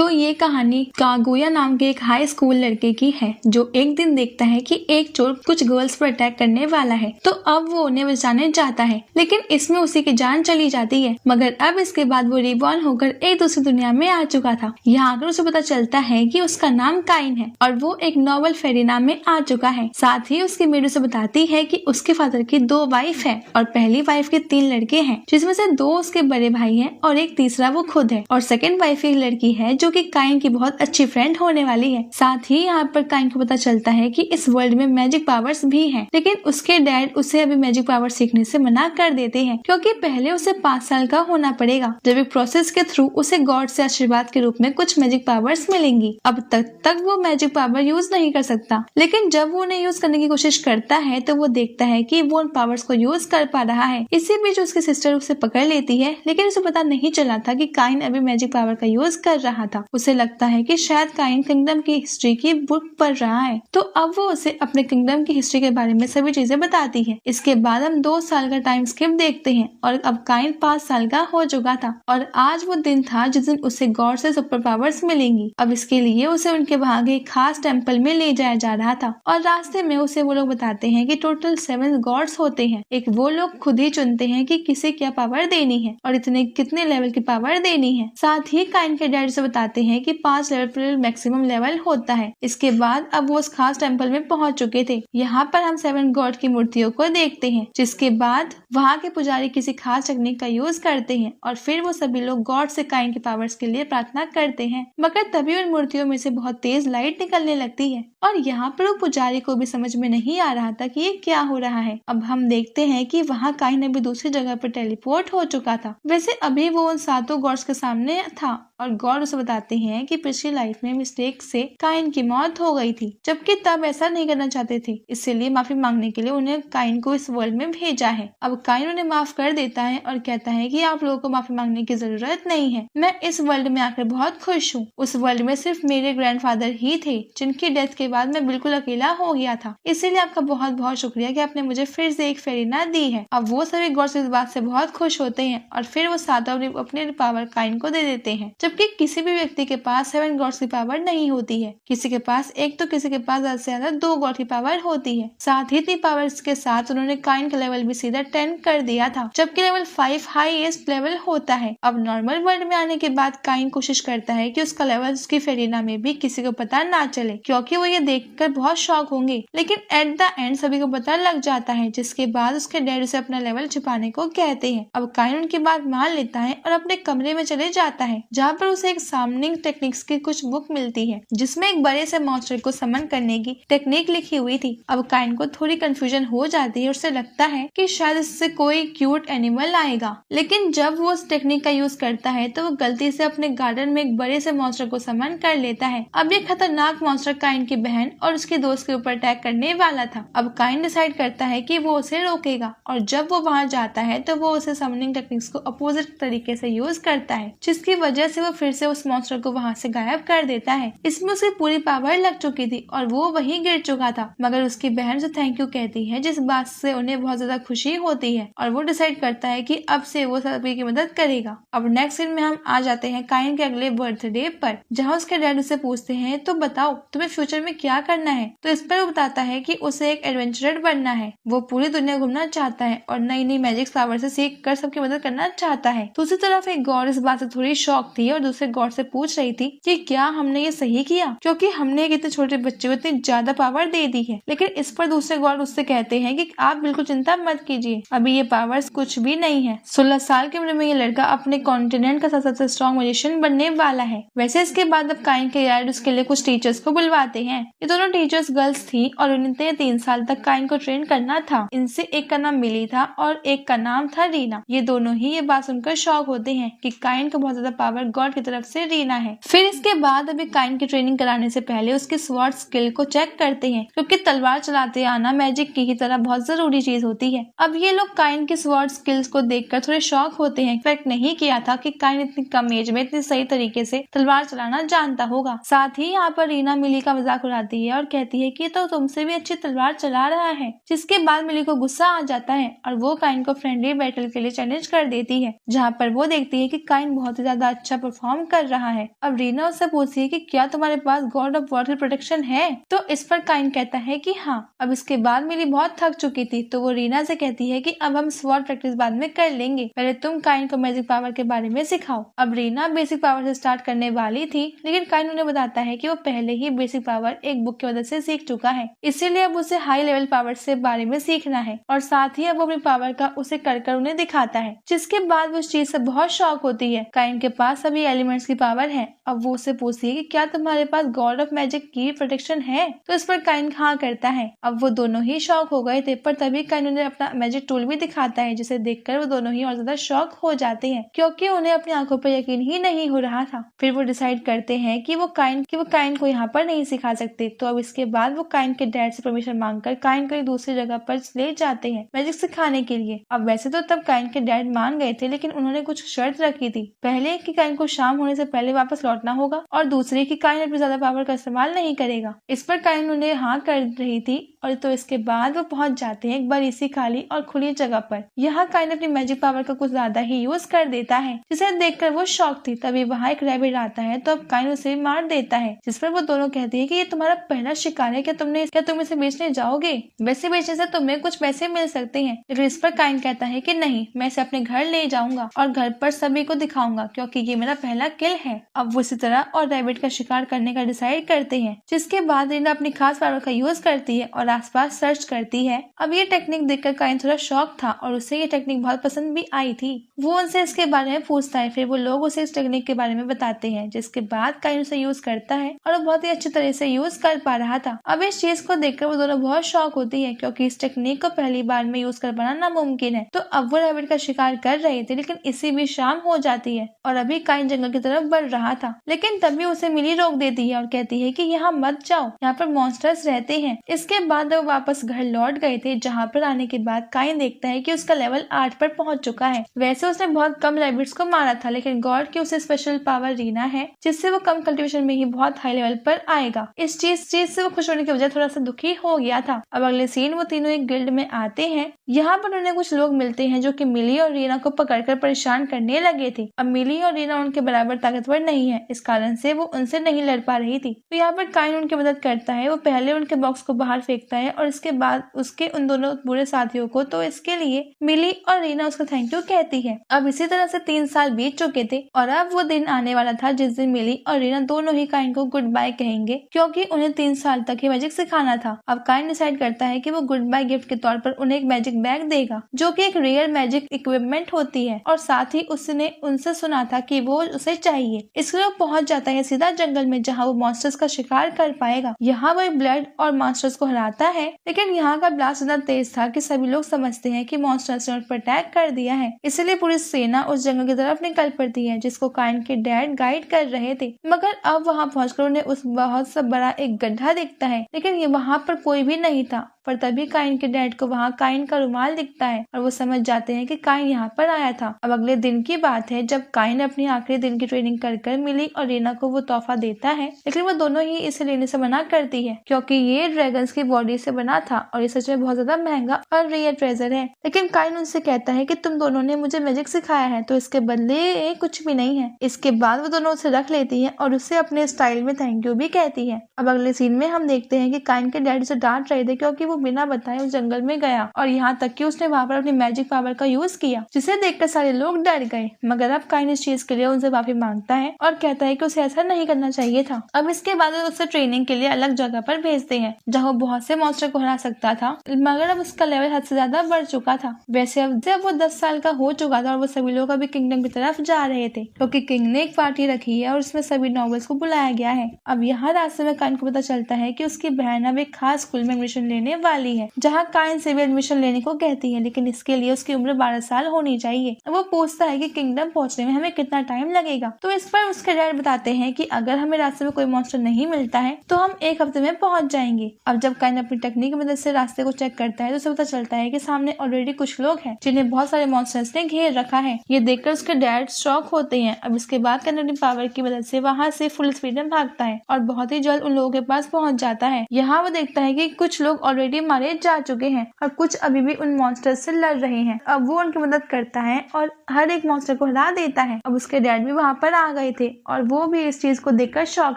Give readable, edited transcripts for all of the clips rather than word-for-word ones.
तो ये कहानी कागुया नाम के एक हाई स्कूल लड़के की है जो एक दिन देखता है कि एक चोर कुछ गर्ल्स पर अटैक करने वाला है, तो अब वो उन्हें बचाने जाता है, लेकिन इसमें उसी की जान चली जाती है। मगर अब इसके बाद वो रिबॉर्न होकर एक दूसरी दुनिया में आ चुका था। यहाँ आकर उसे पता चलता है कि उसका नाम काइन है और वो एक नॉवल फेरी नाम में आ चुका है। साथ ही उसकी मेड उसे बताती है कि उसके फादर की 2 वाइफ है और पहली वाइफ के 3 लड़के हैं, जिसमें से 2 उसके बड़े भाई हैं और एक तीसरा वो खुद है, और सेकंड वाइफ एक लड़की है जो कि काइन की बहुत अच्छी फ्रेंड होने वाली है। साथ ही यहाँ पर काइन को पता चलता है कि इस वर्ल्ड में मैजिक पावर्स भी हैं, लेकिन उसके डैड उसे अभी मैजिक पावर सीखने से मना कर देते हैं, क्योंकि पहले उसे 5 साल का होना पड़ेगा, जब एक प्रोसेस के थ्रू उसे गॉड से आशीर्वाद के रूप में कुछ मैजिक पावर्स मिलेंगी। अब तक वो मैजिक पावर यूज नहीं कर सकता, लेकिन जब वो उन्हें यूज करने की कोशिश करता है तो वो देखता है कि वो उन पावर्स को यूज कर पा रहा है। इसी बीच उसकी सिस्टर उसे पकड़ लेती है, लेकिन उसे पता नहीं चला था कि काइन अभी मैजिक पावर का यूज कर रहा था। उसे लगता है कि शायद काइन किंगडम की हिस्ट्री की बुक पढ़ रहा है, तो अब वो उसे अपने किंगडम की हिस्ट्री के बारे में सभी चीजें बताती है। इसके बाद हम 2 साल का टाइम स्किप देखते हैं और अब काइन 5 साल का हो चुका था और आज वो दिन था जिस दिन उसे गॉड से सुपर पावर्स मिलेंगी। अब इसके लिए उसे उनके वहां के खास टेम्पल में ले जाया जा रहा था और रास्ते में उसे वो लोग बताते हैं कि टोटल 7 गॉड्स होते हैं। एक वो लोग खुद ही चुनते हैं कि किसे क्या पावर देनी है और इतने कितने लेवल की पावर देनी है। साथ ही काइन के डैड से बताते हैं कि 5 लेवल पर मैक्सिमम लेवल होता है। इसके बाद अब वो उस खास टेम्पल में पहुंच चुके थे। यहाँ पर हम 7 गॉड की मूर्तियों को देखते हैं, जिसके बाद वहाँ के पुजारी किसी खास टेक्निक का यूज करते हैं और फिर वो सभी लोग गॉड से काइन के पावर्स के लिए प्रार्थना करते हैं। मगर तभी उन मूर्तियों में से बहुत तेज लाइट निकलने लगती है और यहाँ पर वो पुजारी को भी समझ में नहीं आ रहा था कि ये क्या हो रहा है। अब हम देखते हैं कि वहाँ काइन अभी दूसरी जगह पर टेलीपोर्ट हो चुका था। वैसे अभी वो उन 7 गॉड्स के सामने था और गॉड उसे बताते हैं कि पिछली लाइफ में मिस्टेक से काइन की मौत हो गई थी, जबकि तब ऐसा नहीं करना चाहते थे, इसलिए माफी मांगने के लिए उन्हें काइन को इस वर्ल्ड में भेजा है। अब काइन उन्हें माफ कर देता है और कहता है कि आप लोगों को माफी मांगने की जरूरत नहीं है, मैं इस वर्ल्ड में आकर बहुत खुश हूँ। उस वर्ल्ड में सिर्फ मेरे ग्रैंडफादर ही थे जिनकी डेथ के बाद मैं बिल्कुल अकेला हो गया था, इसीलिए आपका बहुत बहुत शुक्रिया कि आपने मुझे फिर से एक फेरीना दी है। अब वो सभी गॉड्स इस बात से बहुत खुश होते हैं और फिर वो 7 अपने पावर काइन को दे देते हैं, जबकि किसी भी व्यक्ति के पास 7 गॉड्स की पावर नहीं होती है। किसी के पास एक तो किसी के पास ज्यादा से ज्यादा 2 गॉड की पावर होती है। साथ ही इतनी पावर्स के साथ उन्होंने काइन का लेवल भी सीधा 10 कर दिया था, जबकि लेवल 5 हाईएस्ट लेवल होता है। अब नॉर्मल वर्ल्ड में आने के बाद काइन कोशिश करता है कि उसका लेवल उसकी फेरीना में भी किसी को पता ना चले, क्योंकि वो ये देखकर बहुत शॉक होंगे, लेकिन एट द एंड सभी को पता लग जाता है, जिसके बाद उसके डैड उसे अपना लेवल छुपाने को कहते हैं। अब काइन उनकी बात मान लेता है और अपने कमरे में चले जाता है, जहाँ पर उसे एक सामनिंग टेक्निक्स की कुछ बुक मिलती है, जिसमें एक बड़े से मॉन्स्टर को समन करने की टेक्निक लिखी हुई थी। अब काइन को थोड़ी कंफ्यूजन हो जाती है और उसे लगता है कि शायद इससे कोई क्यूट एनिमल आएगा, लेकिन जब वो उस टेक्निक का यूज करता है तो वो गलती से अपने गार्डन में एक बड़े से मॉन्स्टर को समन कर लेता है। अब ये खतरनाक मॉन्स्टर काइन की बहन और उसके दोस्त के ऊपर अटैक करने वाला था। अब काइन डिसाइड करता है कि वो उसे रोकेगा और जब वो वहां जाता है तो वो उसे समनिंग टेक्निक्स को अपोजिट तरीके से यूज करता है, जिसकी वजह से वो फिर से उस मॉन्स्टर को वहां से गायब कर देता है। इसमें उसकी पूरी पावर लग चुकी थी और वो वहीं गिर चुका था, मगर उसकी बहन से थैंक यू कहती है, जिस बात से उन्हें बहुत ज्यादा खुशी होती है और वो डिसाइड करता है कि अब से वो सभी की मदद करेगा। अब नेक्स्ट सीन में हम आ जाते हैं काइन के अगले बर्थडे पर, जहाँ उसके डैड उसे पूछते हैं तो बताओ तुम्हें फ्यूचर में क्या करना है। तो इस पर वो बताता है कि उसे एक एडवेंचरर बनना है, वो पूरी दुनिया घूमना चाहता है और नई नई मैजिक पावर से सीख कर सबकी मदद करना चाहता है। दूसरी तरफ एक गॉड इस बात से थोड़ी शॉक थी और दूसरे गॉड से पूछ रही थी कि क्या हमने ये सही किया, क्योंकि हमने एक इतने छोटे बच्चे को इतनी ज्यादा पावर दे दी है। लेकिन इस पर दूसरे गॉड उससे कहते हैं कि आप बिल्कुल चिंता मत कीजिए, अभी ये पावर्स कुछ भी नहीं है। 16 साल की उम्र में ये लड़का अपने कॉन्टिनेंट का सबसे स्ट्रॉन्ग मैजिशियन बनने वाला है। वैसे इसके बाद अब काइन के डैड उसके लिए कुछ टीचर्स को बुलवाते हैं। ये दोनों टीचर्स गर्ल्स थी और उन्हें 3 साल तक काइन को ट्रेन करना था। इनसे एक का नाम मिली था और एक का नाम था रीना। ये दोनों ही ये बात सुनकर शॉक होते हैं कि काइन को बहुत ज्यादा पावर गॉड की तरफ से रीना है। फिर इसके बाद अभी काइन की ट्रेनिंग कराने से पहले उसके स्वॉर्ड स्किल को चेक करते हैं, क्योंकि तलवार चलाते आना मैजिक की ही तरह बहुत जरूरी चीज होती है। अब ये लोग काइन के स्वॉर्ड स्किल्स को देखकर थोड़े शॉक होते हैं। एक्सपेक्ट नहीं किया था कि काइन इतनी कम एज में इतनी सही तरीके से तलवार चलाना जानता होगा। साथ ही यहाँ पर रीना मिली का मजाक उड़ाती है और कहती है कि तो तुमसे भी अच्छी तलवार चला रहा है, जिसके बाद मिली को गुस्सा आ जाता है और वो काइन को फ्रेंडली बैटल के लिए चैलेंज कर देती है, जहाँ पर वो देखती है कि काइन बहुत ही ज्यादा अच्छा परफॉर्म कर रहा है। अब रीना उससे पूछती है कि क्या तुम्हारे पास गॉड ऑफ वॉर की प्रोटेक्शन है? तो इस पर काइन कहता है कि हाँ। अब इसके बाद मिली बहुत थक चुकी थी तो वो रीना से कहती है कि अब हम स्वॉर्ड प्रैक्टिस बाद में कर लेंगे, पहले तुम काइन को मैजिक पावर के बारे में सिखाओ। अब रीना बेसिक पावर से स्टार्ट करने वाली थी लेकिन काइन उन्हें बताता है कि वो पहले ही बेसिक पावर एक बुक की मदद से सीख चुका है, इसीलिए अब उसे हाई लेवल पावर से बारे में सीखना है और साथ ही अब वो अपनी पावर का उसे कर उन्हें दिखाता है, जिसके बाद वो उस चीज से बहुत शॉक होती है। काइन के पास सभी एलिमेंट्स की पावर है। अब वो उससे पूछती है कि क्या तुम्हारे पास गॉड ऑफ मैजिक की प्रोटेक्शन है? तो इस पर काइन हाँ करता है। अब वो दोनों ही शॉक हो गए थे पर तभी काइन उन्हें अपना मैजिक टूल भी दिखाता है, जिसे देखकर वो दोनों ही और ज्यादा शॉक हो जाते हैं क्योंकि उन्हें अपनी आंखों पर यकीन ही नहीं हो रहा था। फिर वो डिसाइड करते हैं कि वो काइन को यहाँ पर नहीं सिखा सकते। तो अब इसके बाद वो काइन के डैड से परमिशन मांगकर काइन को एक दूसरी जगह पर ले जाते हैं मैजिक सिखाने के लिए। अब वैसे तो तब काइन के डैड मान गए थे लेकिन उन्होंने कुछ शर्त रखी थी, पहले कि काइन को शाम होने से पहले वापस लौटना होगा और दूसरी कि काइन अपनी ज्यादा पावर का इस्तेमाल नहीं करेगा। इस पर काइन उन्हें हाँ कर रही थी और तो इसके बाद वो पहुंच जाते हैं एक बड़ी सी खाली और खुली जगह पर। यहाँ काइन अपनी मैजिक पावर का कुछ ज्यादा ही यूज कर देता है, जिसे देखकर वो शॉक थी। तभी वहाँ एक रैबिट आता है तो अब काइन उसे मार देता है, जिस पर वो दोनों कहती है कि ये तुम्हारा पहला शिकार है, क्या तुम इसे बेचने जाओगे? वैसे बेचने से तुम्हें कुछ पैसे मिल सकते हैं। लेकिन इस पर काइन कहता है कि नहीं, मैं इसे अपने घर ले जाऊंगा और घर पर सभी को दिखाऊंगा क्योंकि ये मेरा पहला किल है। अब वो इसी तरह और रैबिट का शिकार करने का डिसाइड करते हैं, जिसके बाद रीना अपनी खास पावर का यूज करती है और आसपास सर्च करती है। अब ये टेक्निक देखकर काइन थोड़ा शॉक था और उसे ये टेक्निक बहुत पसंद भी आई थी। वो उनसे इसके बारे में पूछता है, फिर वो लोग उसे इस टेक्निक के बारे में बताते हैं, जिसके बाद काइन उसे यूज करता है और वो बहुत ही अच्छी तरह से यूज कर पा रहा था। अब इस चीज को देखकर वो दोनों बहुत शॉक होती है क्योंकि इस टेक्निक को पहली बार में यूज कर पाना नामुमकिन है। तो अब वो रैबिट का शिकार कर रहे थे लेकिन इसी भी शाम हो जाती है और अभी काइन जंगल की तरफ बढ़ रहा था, लेकिन तभी उसे मिली रोक देती है और कहती है कि यहाँ मत जाओ, यहाँ पर मॉन्स्टर्स रहते हैं। इसके बाद वो वापस घर लौट गए थे, जहाँ पर आने के बाद काइन देखता है कि उसका लेवल 8 पर पहुंच चुका है। वैसे उसने बहुत कम रैबिट्स को मारा था लेकिन गॉड की उसे स्पेशल पावर रीना है, जिससे वो कम कल्टीवेशन में ही बहुत हाई लेवल पर आएगा। इस चीज से वो खुश होने की वजह थोड़ा सा दुखी हो गया था। अब अगले सीन वो तीनों एक गिल्ड में आते हैं। यहाँ पर उन्हें कुछ लोग मिलते हैं जो कि मिली और रीना को पकड़कर परेशान करने लगे थे। अब मिली और रीना उनके बराबर ताकतवर नहीं है, इस कारण से वो उनसे नहीं लड़ पा रही थी। तो यहाँ पर काइन उनकी मदद करता है। वो पहले उनके बॉक्स को बाहर फेंकता है और इसके बाद उसके उन दोनों बुरे साथियों को, तो इसके लिए मिली और रीना उसको थैंक यू कहती है। अब इसी तरह से 3 साल बीत चुके थे और अब वो दिन आने वाला था जिस दिन मिली और रीना दोनों ही काइन को गुड बाय कहेंगे क्योंकि उन्हें 3 साल तक ही मैजिक सिखाना था। अब काइन डिसाइड करता है कि वो गुड बाय गिफ्ट के तौर पर उन्हें एक मैजिक बैग देगा जो कि एक रियल मैजिक इक्विपमेंट होती है और साथ ही उसने उनसे सुना था कि वो उसे चाहिए। इसलिए वो पहुंच जाता है सीधा जंगल में जहाँ वो मॉन्स्टर्स का शिकार कर पाएगा। यहाँ वो ब्लड और मॉन्स्टर्स को हराता है लेकिन यहाँ का ब्लास्ट इतना तेज था कि सभी लोग समझते हैं कि मॉन्स्टर्स ने उन पर अटैक कर दिया है, इसलिए पूरी सेना उस जंगल की तरफ निकल पड़ती है जिसको काइन के डैड गाइड कर रहे थे। मगर अब वहाँ पहुंचकर उन्हें उस बहुत सा बड़ा एक गड्ढा दिखता है लेकिन ये वहाँ पर कोई भी नहीं था। पर तभी काइन के डैड को वहाँ काइन का रुमाल दिखता है और वो समझ जाते हैं कि काइन यहाँ पर आया था। अब अगले दिन की बात है जब काइन अपनी आखिरी दिन की ट्रेनिंग कर मिली और रीना को वो तोहफा देता है, लेकिन वो दोनों ही इसे लेने से मना करती है क्योंकि ये ड्रैगन्स की बॉडी से बना था और ये सच में बहुत ज्यादा महंगा और रेयर ट्रेजर है। लेकिन काइन उनसे कहता है कि तुम दोनों ने मुझे मैजिक सिखाया है तो इसके बदले ये कुछ भी नहीं है। इसके बाद वो दोनों उसे रख लेती है और उससे अपने स्टाइल में थैंक यू भी कहती है। अब अगले सीन में हम देखते हैं कि काइन के डैड उसे डांट रहे थे क्योंकि वो बिना बताए उस जंगल में गया और यहाँ तक कि उसने वहाँ पर अपनी मैजिक पावर का यूज किया, जिसे देखकर सारे लोग डर गए। मगर अब काइन इस चीज के लिए उनसे माफी मांगता है और कहता है कि उसे ऐसा नहीं करना चाहिए था। अब इसके बाद उससे ट्रेनिंग के लिए अलग जगह पर भेजते हैं जहाँ वो बहुत से मॉन्स्टर को हरा सकता था, मगर अब उसका लेवल हद से ज्यादा बढ़ चुका था। वैसे अब जब वो 10 साल का हो चुका था और वो सभी लोग अभी किंगडम की तरफ जा रहे थे क्योंकि किंग ने एक पार्टी रखी है और उसमें सभी नॉवेल्स को बुलाया गया है। अब यहाँ रास्ते में काइन को पता चलता है कि उसकी बहन अब एक खास स्कूल में एडमिशन लेने वाली है जहाँ काइन से भी एडमिशन लेने को कहती है, लेकिन इसके लिए उसकी उम्र 12 साल होनी चाहिए। वो पूछता है कि किंगडम पहुंचने में हमें कितना टाइम लगेगा, तो इस पर उसके डैड बताते हैं कि अगर हमें रास्ते में कोई मॉन्स्टर नहीं मिलता है तो हम 1 हफ्ते में पहुंच जाएंगे। अब जब काइन अपनी टेक्निक की मदद से रास्ते को चेक करता है तो उसे पता चलता है कि सामने ऑलरेडी कुछ लोग हैं जिन्हें बहुत सारे मॉन्स्टर्स ने घेर रखा है। ये देखकर उसके डैड शॉक होते हैं। अब इसके बाद काइन अपनी पावर की मदद से वहाँ से फुल स्पीड में भागता है और बहुत ही जल्द उन लोगों के पास पहुंच जाता है। यहाँ वो देखता है कि कुछ लोग ऑलरेडी ऑलरेडी मारे जा चुके हैं और कुछ अभी भी उन मॉन्स्टर्स से लड़ रहे हैं। अब वो उनकी मदद करता है और हर एक मॉन्स्टर को हरा देता है। अब उसके डैड भी वहाँ पर आ गए थे और वो भी इस चीज को देखकर शॉक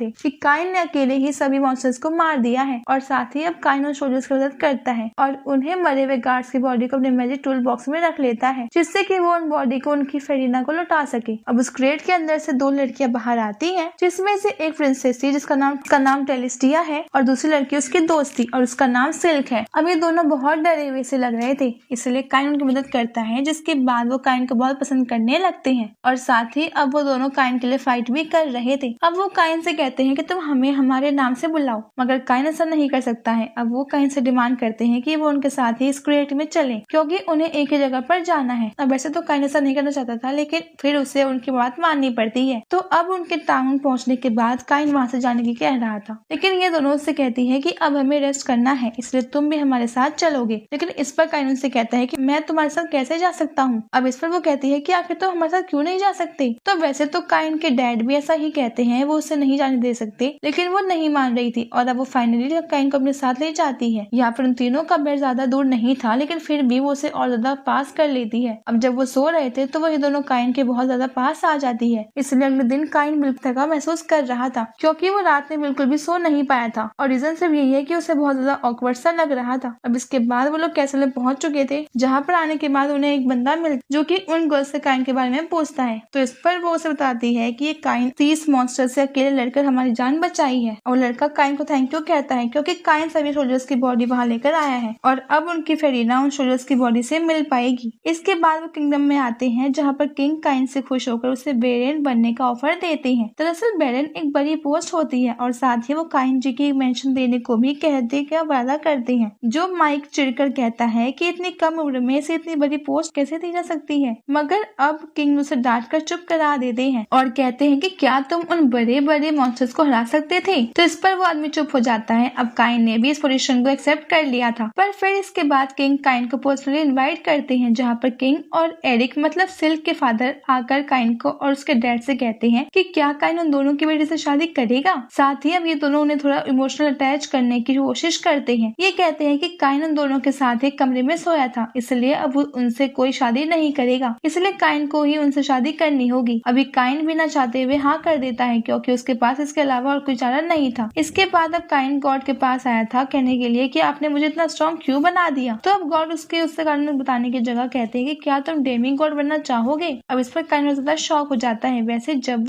थे कि काइन ने अकेले ही सभी मॉन्स्टर्स को मार दिया है। और साथ ही अब काइन उन सोल्जर्स की मदद करता है और उन्हें मरे हुए गार्ड्स की बॉडी को अपने मैजिक टूल बॉक्स में रख लेता है, जिससे कि वो उन बॉडी को उनकी फेरिना को लौटा सके। अब उस क्रेट के अंदर से दो लड़कियां बाहर आती हैं, जिसमें से एक प्रिंसेस थी जिसका नाम टेलिस्टिया है और दूसरी लड़की उसकी दोस्त थी और उसका नाम सिल्क है। अब ये दोनों बहुत डरे हुए से लग रहे थे, इसलिए काइन उनकी मदद करता है, जिसके बाद वो काइन को बहुत पसंद करने लगते हैं और साथ ही अब वो दोनों काइन के लिए फाइट भी कर रहे थे। अब वो काइन से कहते हैं कि तुम हमें हमारे नाम से बुलाओ, मगर काइन ऐसा नहीं कर सकता है। अब वो काइन से डिमांड करते हैं कि वो उनके साथ ही इस क्रेट में चले, क्योंकि उन्हें एक ही जगह पर जाना है। अब वैसे तो काइन ऐसा नहीं करना चाहता था, लेकिन फिर उसे उनकी बात माननी पड़ती है। तो अब उनके टाउन पहुंचने के बाद काइन वहां से जाने की कह रहा था, लेकिन ये दोनों उससे कहती है कि अब हमें रेस्ट करना है, इसलिए तुम भी हमारे साथ चलोगे। लेकिन इस पर काइन उनसे कहता है कि मैं तुम्हारे साथ कैसे जा सकता हूँ। अब इस पर वो कहती है कि आखिर तुम हमारे साथ क्यों नहीं जा सकते। तो वैसे तो काइन के डैड भी ऐसा ही कहते हैं, वो उसे नहीं जाने दे सकते, लेकिन वो नहीं मान रही थी और अब वो फाइनली काइन को अपने साथ ले जाती है। यहाँ पर उन तीनों का बेड ज्यादा दूर नहीं था, लेकिन फिर भी वो उसे और ज्यादा पास कर लेती है। अब जब वो सो रहे थे तो वो ये दोनों काइन के बहुत ज्यादा पास आ जाती है, इसलिए अगले दिन काइन बिल्कुल थका महसूस कर रहा था, क्योंकि वो रात में बिल्कुल भी सो नहीं पाया था और रीजन सिर्फ यही है कि उसे बहुत ज्यादा ऑकवर्ड सा लग रहा था। अब इसके बाद वो लोग कैसल में पहुंच चुके थे, जहाँ पर आने के बाद उन्हें एक बंदा मिल जो कि उन गर्ल्स से काइन के बारे में पूछता है। तो इस पर वो उसे बताती है कि ये काइन 30 मॉन्स्टर से अकेले लड़कर हमारी जान बचाई है और लड़का काइन को थैंक यू कहता है, क्योंकि काइन सभी सोल्जर्स की बॉडी वहाँ लेकर आया है और अब उनकी फेरिना उन सोल्जर्स की बॉडी से मिल पाएगी। इसके बाद वो किंगडम में आते हैं, जहाँ पर किंग काइन से खुश होकर उसे बेरेन बनने का ऑफर देते हैं। दरअसल बेरेन एक बड़ी पोस्ट होती है और साथ ही वो काइन जी की मेंशन देने को भी कहते का वादा करते हैं, जो माइक चिढ़कर कहता है कि इतनी कम उम्र में से इतनी बड़ी पोस्ट कैसे दी जा सकती है। मगर अब किंग उसे डांट कर चुप करा देते हैं और कहते हैं कि क्या तुम उन बड़े बड़े मॉन्स्टर्स को हरा सकते थे। तो इस पर वो आदमी चुप हो जाता है। अब काइन ने भी इस पोजीशन को एक्सेप्ट कर लिया था, पर फिर इसके बाद किंग काइन को पर्सनली इनवाइट करते हैं, जहाँ पर किंग और एरिक मतलब सिल्क के फादर आकर काइन को और उसके डैड से कहते हैं कि क्या काइन उन दोनों की बेटी से शादी करेगा। साथ ही अब ये दोनों उन्हें थोड़ा इमोशनल अटैच करने की कोशिश करते हैं। ये कहते हैं कि काइन उन दोनों के साथ एक कमरे में सोया था, इसलिए अब वो उनसे कोई शादी नहीं करेगा, इसलिए काइन को ही उनसे शादी करनी होगी। अभी काइन बिना चाहते हुए हाँ कर देता है, क्योंकि उसके पास इसके अलावा और कोई चारा नहीं था। इसके बाद अब काइन गॉड के पास आया था कहने के लिए कि आपने मुझे इतना स्ट्रॉन्ग क्यों बना दिया। तो अब गॉड उससे कारण बताने की जगह कहते हैं कि क्या तुम डेमी गॉड बनना चाहोगे। अब इस पर काइन ज्यादा शॉक हो जाता है। वैसे जब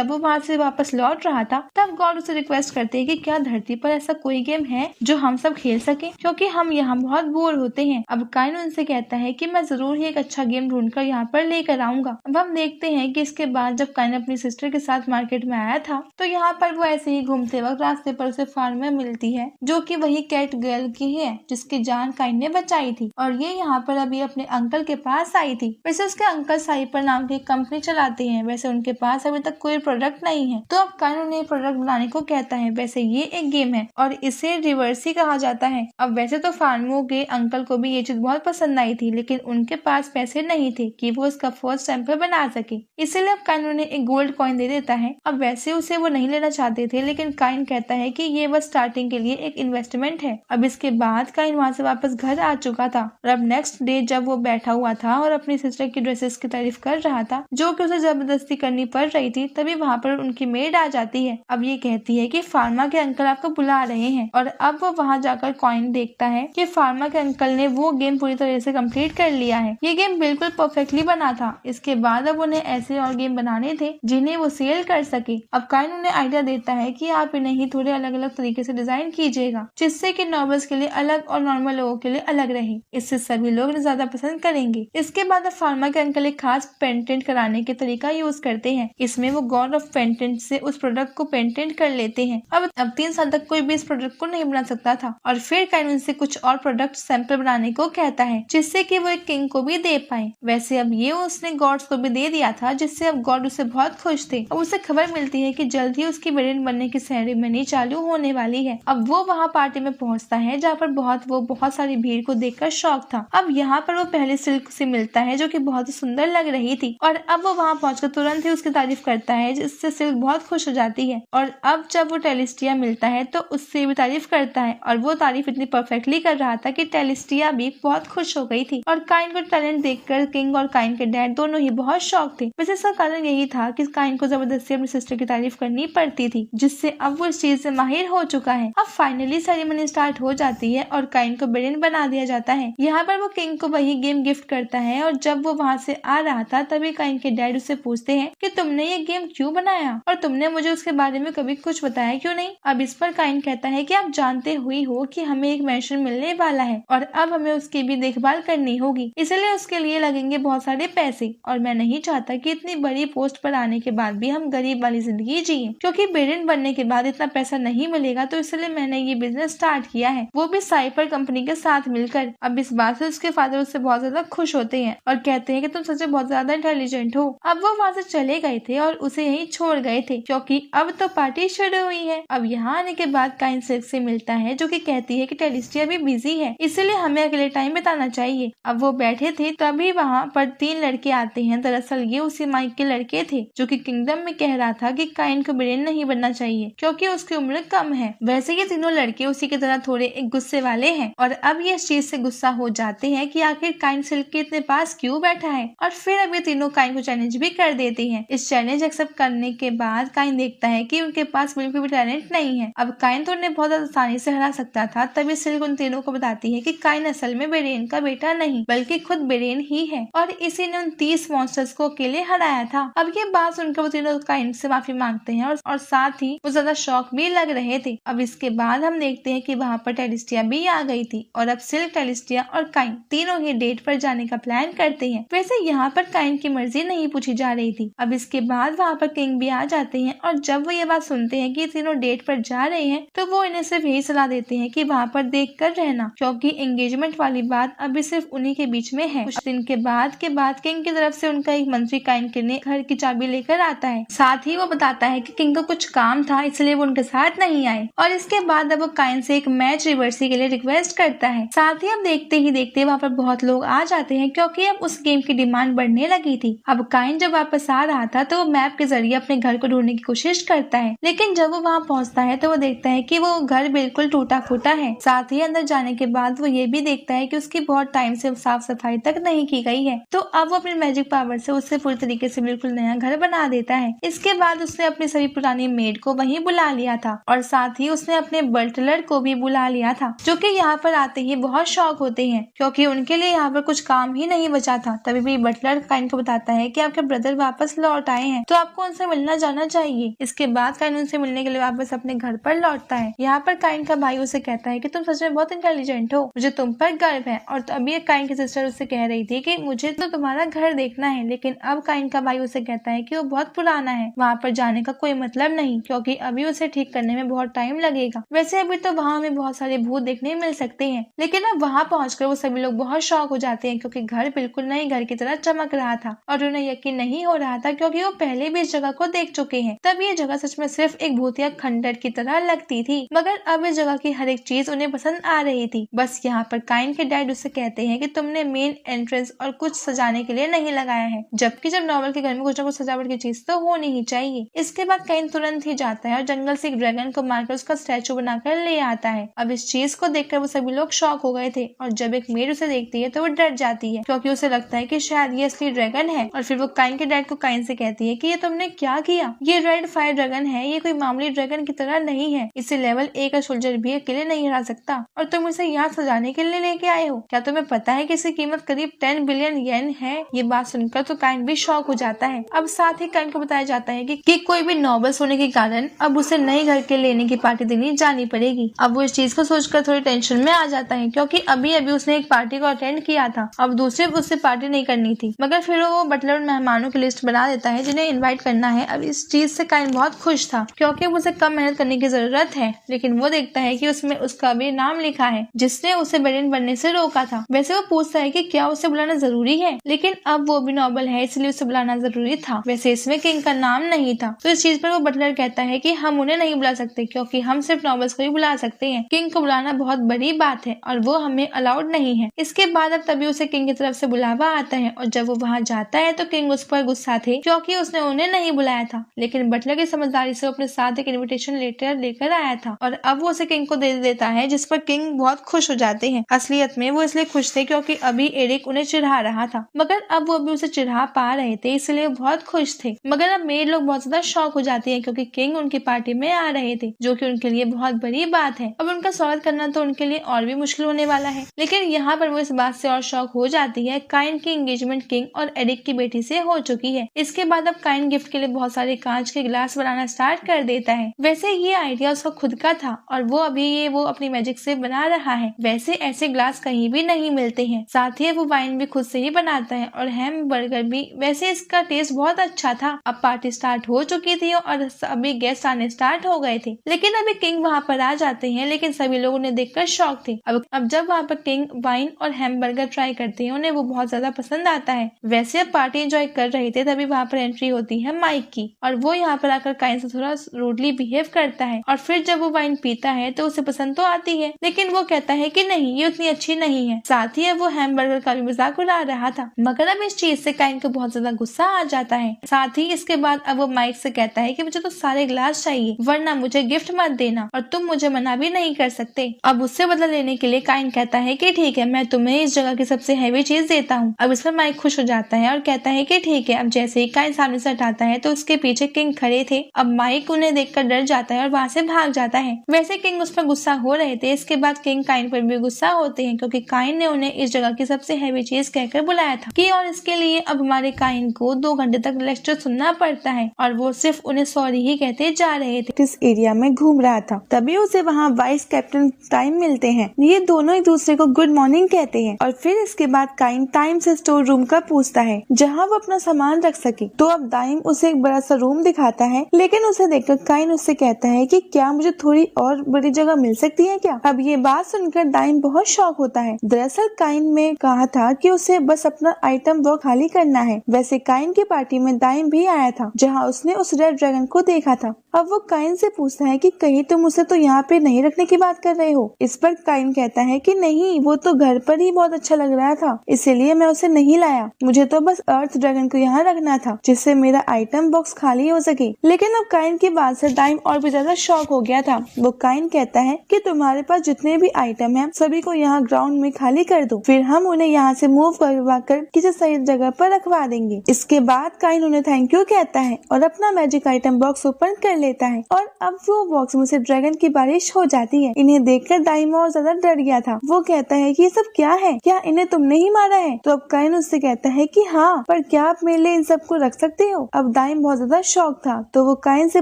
वो वहाँ से वापस लौट रहा था, तब गॉड उसे रिक्वेस्ट करते हैं कि क्या धरती पर ऐसा कोई गेम है जो हम सब खेल सके, क्योंकि हम यहाँ बहुत बोर होते हैं। अब काइन उनसे कहता है कि मैं जरूर ही एक अच्छा गेम ढूंढकर यहाँ पर लेकर आऊंगा। अब हम देखते हैं कि इसके बाद जब काइन अपनी सिस्टर के साथ मार्केट में आया था, तो यहाँ पर वो ऐसे ही घूमते वक्त रास्ते पर उसे फार्मर मिलती है, जो कि वही कैट गर्ल की है जिसकी जान काइन ने बचाई थी और ये यहाँ पर अभी अपने अंकल के पास आई थी। वैसे उसके अंकल साइपर नाम की कंपनी चलाते हैं, वैसे उनके पास अभी तक कोई प्रोडक्ट नहीं है। तो अब काइन उन्हें प्रोडक्ट बनाने को कहता है। वैसे ये एक गेम है और इसे रिवर्स ही कहा जाता है। अब वैसे तो फार्मो के अंकल को भी ये चीज बहुत पसंद आई थी, लेकिन उनके पास पैसे नहीं थे कि वो इसका फर्स्ट सैंपल बना सके, इसलिए अब काइन उन्हें एक गोल्ड कॉइन दे देता है। अब वैसे उसे वो नहीं लेना चाहते थे, लेकिन काइन कहता है कि ये बस स्टार्टिंग के लिए एक इन्वेस्टमेंट है। अब इसके बाद काइन वहाँ से वापस घर आ चुका था और अब नेक्स्ट डे जब वो बैठा हुआ था और अपनी सिस्टर की ड्रेसेस की तारीफ कर रहा था, जो कि उसे जबरदस्ती करनी पड़ रही थी, तभी वहाँ पर उनकी मेड आ जाती है। अब ये कहती है कि फार्मा के अंकल आपको बुला रहे हैं और अब वो वहाँ जाकर कॉइन देखता है कि फार्मा के अंकल ने वो गेम पूरी तरह से कंप्लीट कर लिया है। ये गेम बिल्कुल परफेक्टली बना था। इसके बाद अब उन्हें ऐसे और गेम बनाने थे जिन्हें वो सेल कर सके। अब काइन उन्हें आइडिया देता है कि आप इन्हें ही थोड़े अलग अलग तरीके से डिजाइन कीजिएगा, जिससे कि नॉवेल्स के लिए अलग और नॉर्मल लोगों के लिए अलग रहे। इससे सभी लोग ज्यादा पसंद करेंगे। इसके बाद अब फार्मा के अंकल एक खास पेटेंट कराने के तरीका यूज करते हैं। इसमें वो गॉड ऑफ पेटेंट से उस प्रोडक्ट को पेटेंट कर लेते हैं। अब 3 साल तक कोई भी इस प्रोडक्ट को नहीं बना सकता था और फिर काइन उनसे कुछ और प्रोडक्ट सैंपल बनाने को कहता है, जिससे कि वो एक किंग को भी दे पाए। वैसे अब ये उसने गॉड्स को भी दे दिया था, जिससे अब गॉड उससे बहुत खुश थे। अब उसे खबर मिलती है कि जल्द ही उसकी वेरिएंट बनने की सेरेमनी चालू होने वाली है। अब वो वहाँ पार्टी में पहुँचता है, जहाँ पर बहुत सारी भीड़ को देखकर शॉक था। अब यहाँ पर वो पहले सिल्क से मिलता है, जो कि बहुत ही सुंदर लग रही थी और अब वो वहाँ पहुंचकर तुरंत ही उसकी तारीफ करता है, जिससे सिल्क बहुत खुश हो जाती है। और अब जब वो टेलिस्टिया मिलता है तो उससे भी तारीफ करता करता है और वो तारीफ इतनी परफेक्टली कर रहा था कि टेलिस्टिया भी बहुत खुश हो गई थी और काइन को टैलेंट देखकर किंग और काइन के डैड दोनों ही बहुत शॉक थे। वैसे इसका कारण यही था कि काइन को जबरदस्ती अपनी सिस्टर की तारीफ करनी पड़ती थी, जिससे अब वो इस चीज से माहिर हो चुका है। अब फाइनली सेरेमनी स्टार्ट हो जाती है और काइन को बेरेन बना दिया जाता है। यहाँ पर वो किंग को वही गेम गिफ्ट करता है और जब वो वहाँ से आ रहा था तभी काइन के डैड उससे पूछते हैं कि तुमने ये गेम क्यों बनाया और तुमने मुझे उसके बारे में कभी कुछ बताया क्यों नहीं। अब इस पर काइन कहता है कि आप जानते हुए हो कि हमें एक मैंशन मिलने वाला है और अब हमें उसकी भी देखभाल करनी होगी, इसलिए उसके लिए लगेंगे बहुत सारे पैसे और मैं नहीं चाहता कि इतनी बड़ी पोस्ट पर आने के बाद भी हम गरीब वाली जिंदगी जिए, क्योंकि बेरेन बनने के बाद इतना पैसा नहीं मिलेगा, तो इसलिए मैंने ये बिजनेस स्टार्ट किया है, वो भी साइपर कंपनी के साथ मिलकर। अब इस बात से उसके फादर उससे बहुत ज्यादा खुश होते हैं और कहते हैं कि तुम सच में बहुत ज्यादा इंटेलिजेंट हो। अब वो वहाँ से चले गए थे और उसे यहीं छोड़ गए थे क्योंकि अब तो पार्टी शुरू हुई है। अब यहाँ आने के बाद काइन सिल्क से मिलता है जो कि कहती है कि टेलिस्टिया भी बिजी है, इसलिए हमें अगले टाइम बिताना चाहिए। अब वो बैठे थे तभी वहाँ पर 3 लड़के आते हैं। दरअसल ये उसी माइक के लड़के थे जो कि किंगडम में कह रहा था कि काइन को बेरेन नहीं बनना चाहिए क्योंकि उसकी उम्र कम है। वैसे ये तीनों लड़के उसी की तरह थोड़े एक गुस्से वाले हैं और अब ये इस चीज से गुस्सा हो जाते हैं कि आखिर काइन सिल्क के इतने पास क्यों बैठा है और फिर अब ये तीनों काइन को चैलेंज भी कर देते हैं। इस चैलेंज एक्सेप्ट करने के बाद काइन देखता है कि उनके पास बिल्कुल भी टैलेंट नहीं है। अब काइन तो उन्हें बहुत आसानी से हरा सकता था, तभी सिल्क उन तीनों को बताती है कि काइन असल में बेरेन का बेटा नहीं बल्कि खुद बेरेन ही है और इसी ने उन 30 मॉन्स्टर्स को अकेले हराया था। अब ये बात सुनकर वो तीनों काइन से माफी मांगते हैं और साथ ही वो ज्यादा शौक भी लग रहे थे। अब इसके बाद हम देखते हैं कि वहाँ पर टेलिस्टिया भी आ गई थी और अब सिल्क, टेलिस्टिया और काइन तीनों ही डेट पर जाने का प्लान करते हैं। वैसे यहाँ पर काइन की मर्जी नहीं पूछी जा रही थी। अब इसके बाद वहाँ पर किंग भी आ जाते हैं और जब वो ये बात सुनते हैं कि ये तीनों डेट पर जा रहे हैं तो वो इन्हें सिर्फ यही सलाह देते हैं कि वहाँ पर देख कर रहना क्योंकि एंगेजमेंट वाली बात अभी सिर्फ उन्हीं के बीच में है। कुछ दिन के बाद किंग की तरफ से उनका एक मंत्री काइन के लिए घर की चाबी लेकर आता है। साथ ही वो बताता है कि किंग को कुछ काम था इसलिए वो उनके साथ नहीं आए और इसके बाद अब वो काइन से एक मैच रिवर्सी के लिए रिक्वेस्ट करता है। साथ ही अब देखते ही देखते वहाँ पर बहुत लोग आ जाते हैं क्योंकि अब उस गेम की डिमांड बढ़ने लगी थी। अब काइन जब वापस आ रहा था तो वो मैप के जरिए अपने घर को ढूंढने की कोशिश करता है, लेकिन जब वो वहाँ पहुँचता है तो वो देखता है कि वो घर बिल्कुल टूटा फूटा है। साथ ही अंदर जाने के बाद वो ये भी देखता है कि उसकी बहुत टाइम से साफ सफाई तक नहीं की गई है, तो अब वो अपनी मैजिक पावर से उससे पूरी तरीके से बिल्कुल नया घर बना देता है। इसके बाद उसने अपनी सभी पुरानी मेड को वहीं बुला लिया था और साथ ही उसने अपने बटलर को भी बुला लिया था जो कि यहाँ पर आते ही बहुत शौक होते हैं क्योंकि उनके लिए यहाँ पर कुछ काम ही नहीं बचा था। तभी भी बटलर काइन को बताता है कि आपके ब्रदर वापस लौट आए हैं तो आपको उनसे मिलना जाना चाहिए। इसके बाद काइन उनसे मिलने के लिए वापस अपने घर पर लौटता है। यहाँ पर काइन का भाई उसे कहता है कि तुम सच में बहुत इंटेलिजेंट हो, मुझे तुम पर गर्व है। और अभी काइन की सिस्टर उससे कह रही थी कि मुझे तो तुम्हारा घर देखना है, लेकिन अब काइन का भाई उसे कहता है कि वो बहुत पुराना है, वहाँ पर जाने का कोई मतलब नहीं क्योंकि अभी उसे ठीक करने में बहुत टाइम लगेगा। वैसे अभी तो वहाँ हमें बहुत सारे भूत देखने मिल सकते हैं, लेकिन अब वहाँ पहुंचकर वो सभी लोग बहुत शौक हो जाते हैं क्योंकि घर बिल्कुल नए घर की तरह चमक रहा था और उन्हें यकीन नहीं हो रहा था क्योंकि वो पहले भी इस जगह को देख चुके हैं। तब ये जगह सच में सिर्फ एक भूतिया खंडर की तरह लगती थी, मगर अब इस जगह की हर एक चीज उन्हें पसंद आ रही थी। बस यहाँ पर काइन के डैड उससे कहते हैं कि तुमने मेन एंट्रेंस और कुछ सजाने के लिए नहीं लगाया है, जबकि जब नॉवल के घर में कुछ न कुछ सजावट की चीज तो होनी ही चाहिए। इसके बाद काइन तुरंत ही जाता है और जंगल से एक ड्रैगन को मारकर उसका स्टैचू बनाकर ले आता है। अब इस चीज को देखकर वो सभी लोग शॉक हो गए थे और जब एक मेड उसे देखती है तो वो डर जाती है क्योंकि उसे लगता है कि शायद ये असली ड्रैगन है। और फिर वो काइन के डैड को काइन से कहती है कि ये तुमने क्या किया, ये रेड फायर ड्रैगन है, ये कोई मामूली ड्रैगन की तरह नहीं है, इसे लेवल 1 का सोल्जर भी अकेले नहीं हरा सकता और तुम इसे यहाँ सजाने के लिए लेके आए हो। क्या तुम्हें पता है कि इसकी कीमत करीब 10 बिलियन येन है। ये बात सुनकर तो काइन भी शॉक हो जाता है। अब साथ ही काइन को बताया जाता है कि कोई भी नॉबल्स होने के कारण अब उसे नए घर के लेने की पार्टी देनी जानी पड़ेगी। अब वो इस चीज को सोचकर थोड़ी टेंशन में आ जाता है क्योंकि अभी अभी उसने एक पार्टी को अटेंड किया था, अब दूसरे को उससे पार्टी नहीं करनी थी, मगर फिर वो बटलर मेहमानों की लिस्ट बना देता है जिन्हें इनवाइट करना है। अब इस चीज से काइन बहुत खुश था क्योंकि उसे कम मेहनत करने की जरूरत है, लेकिन वो देखता है कि उसमें उसका भी नाम लिखा है जिसने उसे बेरेन बनने से रोका था। वैसे वो पूछता है कि क्या उसे बुलाना जरूरी है, लेकिन अब वो भी नॉबल है इसलिए उसे बुलाना जरूरी था। वैसे इसमें किंग का नाम नहीं था, तो इस चीज पर वो बटलर कहता है कि हम उन्हें नहीं बुला सकते क्योंकि हम सिर्फ नॉबल्स को ही बुला सकते हैं, किंग को बुलाना बहुत बड़ी बात है और वो हमें अलाउड नहीं है। इसके बाद अब तभी उसे किंग की तरफ से बुलावा आता है और जब वो वहाँ जाता है तो किंग उस पर गुस्सा थे क्योंकि उसने उन्हें नहीं बुलाया था, लेकिन बटलर की समझदारी से अपने साथ एक इन्विटेशन लेटर लेकर आया था और अब वो उसे उसे किंग को दे देता है, जिस पर किंग बहुत खुश हो जाते हैं। असलियत में वो इसलिए खुश थे क्योंकि अभी एरिक उन्हें चिढ़ा रहा था, मगर अब वो भी उसे चिढ़ा पा रहे थे, इसलिए वो बहुत खुश थे। मगर अब मेड लोग बहुत ज्यादा शॉक हो जाती है क्योंकि किंग उनकी पार्टी में आ रहे थे, जो कि उनके लिए बहुत बड़ी बात है। अब उनका स्वागत करना तो उनके लिए और भी मुश्किल होने वाला है। लेकिन यहाँ पर वो इस बात से और शॉक हो जाती है, काइन की एंगेजमेंट किंग और एरिक की बेटी से हो चुकी है। इसके बाद अब काइन गिफ्ट के लिए बहुत सारे कांच के गिलास बनाना स्टार्ट कर देता है। वैसे ये आइडिया उसका खुद का था और वो अभी वो अपनी मैजिक से बना रहा है। वैसे ऐसे ग्लास कहीं भी नहीं मिलते हैं। साथ ही वो वाइन भी खुद से ही बनाता है और हैम बर्गर भी। वैसे इसका टेस्ट बहुत अच्छा था। अब पार्टी स्टार्ट हो चुकी थी और अभी गेस्ट आने स्टार्ट हो गए थे। लेकिन अभी किंग वहाँ पर आ जाते हैं, लेकिन सभी लोग उन्हें देखकर शॉक थे। अब जब वहाँ पर किंग वाइन और हैमबर्गर ट्राई करते हैं, उन्हें वो बहुत ज्यादा पसंद आता है। वैसे अब पार्टी एंजॉय कर रहे थे, तभी वहाँ पर एंट्री होती है माइक की और वो यहाँ पर आकर काइन से थोड़ा रूडली बिहेव करता है। और फिर जब वो वाइन पीता है तो उसे पसंद तो आती है, लेकिन वो कहता है कि नहीं, ये उतनी अच्छी नहीं है। साथ ही वो हैमबर्गर का भी मजाक उड़ा रहा था, मगर अब इस चीज से काइन को बहुत ज्यादा गुस्सा आ जाता है। साथ ही इसके बाद अब वो माइक से कहता है कि मुझे तो सारे ग्लास चाहिए, वरना मुझे गिफ्ट मत देना और तुम मुझे मना भी नहीं कर सकते। अब उससे बदला लेने के लिए काइन कहता है कि ठीक है, मैं तुम्हें इस जगह की सबसे हैवी चीज देता हूँ। अब इस पर माइक खुश हो जाता है और कहता है कि ठीक है। अब जैसे ही काइन सामने से हटाता है तो उसके पीछे किंग खड़े थे। अब माइक उन्हें देखकर डर जाता है और वहाँ से भाग जाता है। वैसे किंग उस पर गुस्सा हो रहे थे। इसके बाद किंग काइन पर भी गुस्सा होते हैं क्योंकि काइन ने उन्हें इस जगह की सबसे हैवी चीज कहकर बुलाया था कि और इसके लिए अब हमारे काइन को 2 घंटे तक लेक्चर सुनना पड़ता है और वो सिर्फ उन्हें सॉरी ही कहते जा रहे थे। इस एरिया में घूम रहा था, तभी उसे वहाँ वाइस कैप्टन टाइम मिलते हैं। ये दोनों एक दूसरे को गुड मॉर्निंग कहते हैं और फिर इसके बाद काइन टाइम से स्टोर रूम का पूछता है जहाँ वो अपना सामान रख सके। तो अब टाइम उसे एक बड़ा सा रूम दिखाता है, लेकिन उसे देखकर काइन उससे कहता है कि क्या मुझे थोड़ी और बड़ी जगह मिल सकती है क्या। अब ये बात सुनकर टाइम बहुत शॉक होता है। दरअसल काइन में कहा था कि उसे बस अपना आइटम बॉक्स खाली करना है। वैसे काइन की पार्टी में टाइम भी आया था, जहाँ उसने उस रेड ड्रैगन को देखा था। अब वो काइन से पूछता है कि कहीं तुम उसे तो यहाँ पे नहीं रखने की बात कर रहे हो। इस पर काइन कहता है कि नहीं, वो तो घर पर ही बहुत अच्छा लग रहा था, इसीलिए मैं उसे नहीं लाया। मुझे तो बस अर्थ ड्रैगन को यहाँ रखना था, जिससे मेरा आइटम बॉक्स खाली हो सके। लेकिन अब काइन की बात से टाइम और भी ज्यादा शॉक हो गया था। वो काइन कहता है कि तुम्हारे पास जितने भी आइटम हैं, सभी को यहाँ ग्राउंड में खाली कर दो, फिर हम उन्हें यहाँ से मूव करवा कर किसी सही जगह पर रखवा देंगे। इसके बाद काइन उन्हें थैंक यू कहता है और अपना मैजिक आइटम बॉक्स ओपन कर लेता है और अब वो बॉक्स में से ड्रैगन की बारिश हो जाती है। इन्हें देखकर दाइम और ज्यादा डर गया था। वो कहता है कि ये सब क्या है, क्या इन्हें तुमने ही मारा है। तो अब काइन उससे कहता है कि हाँ, पर क्या आप मेरे लिए इन सबको रख सकते हो। अब दाइम बहुत ज्यादा शॉक था, तो वो काइन से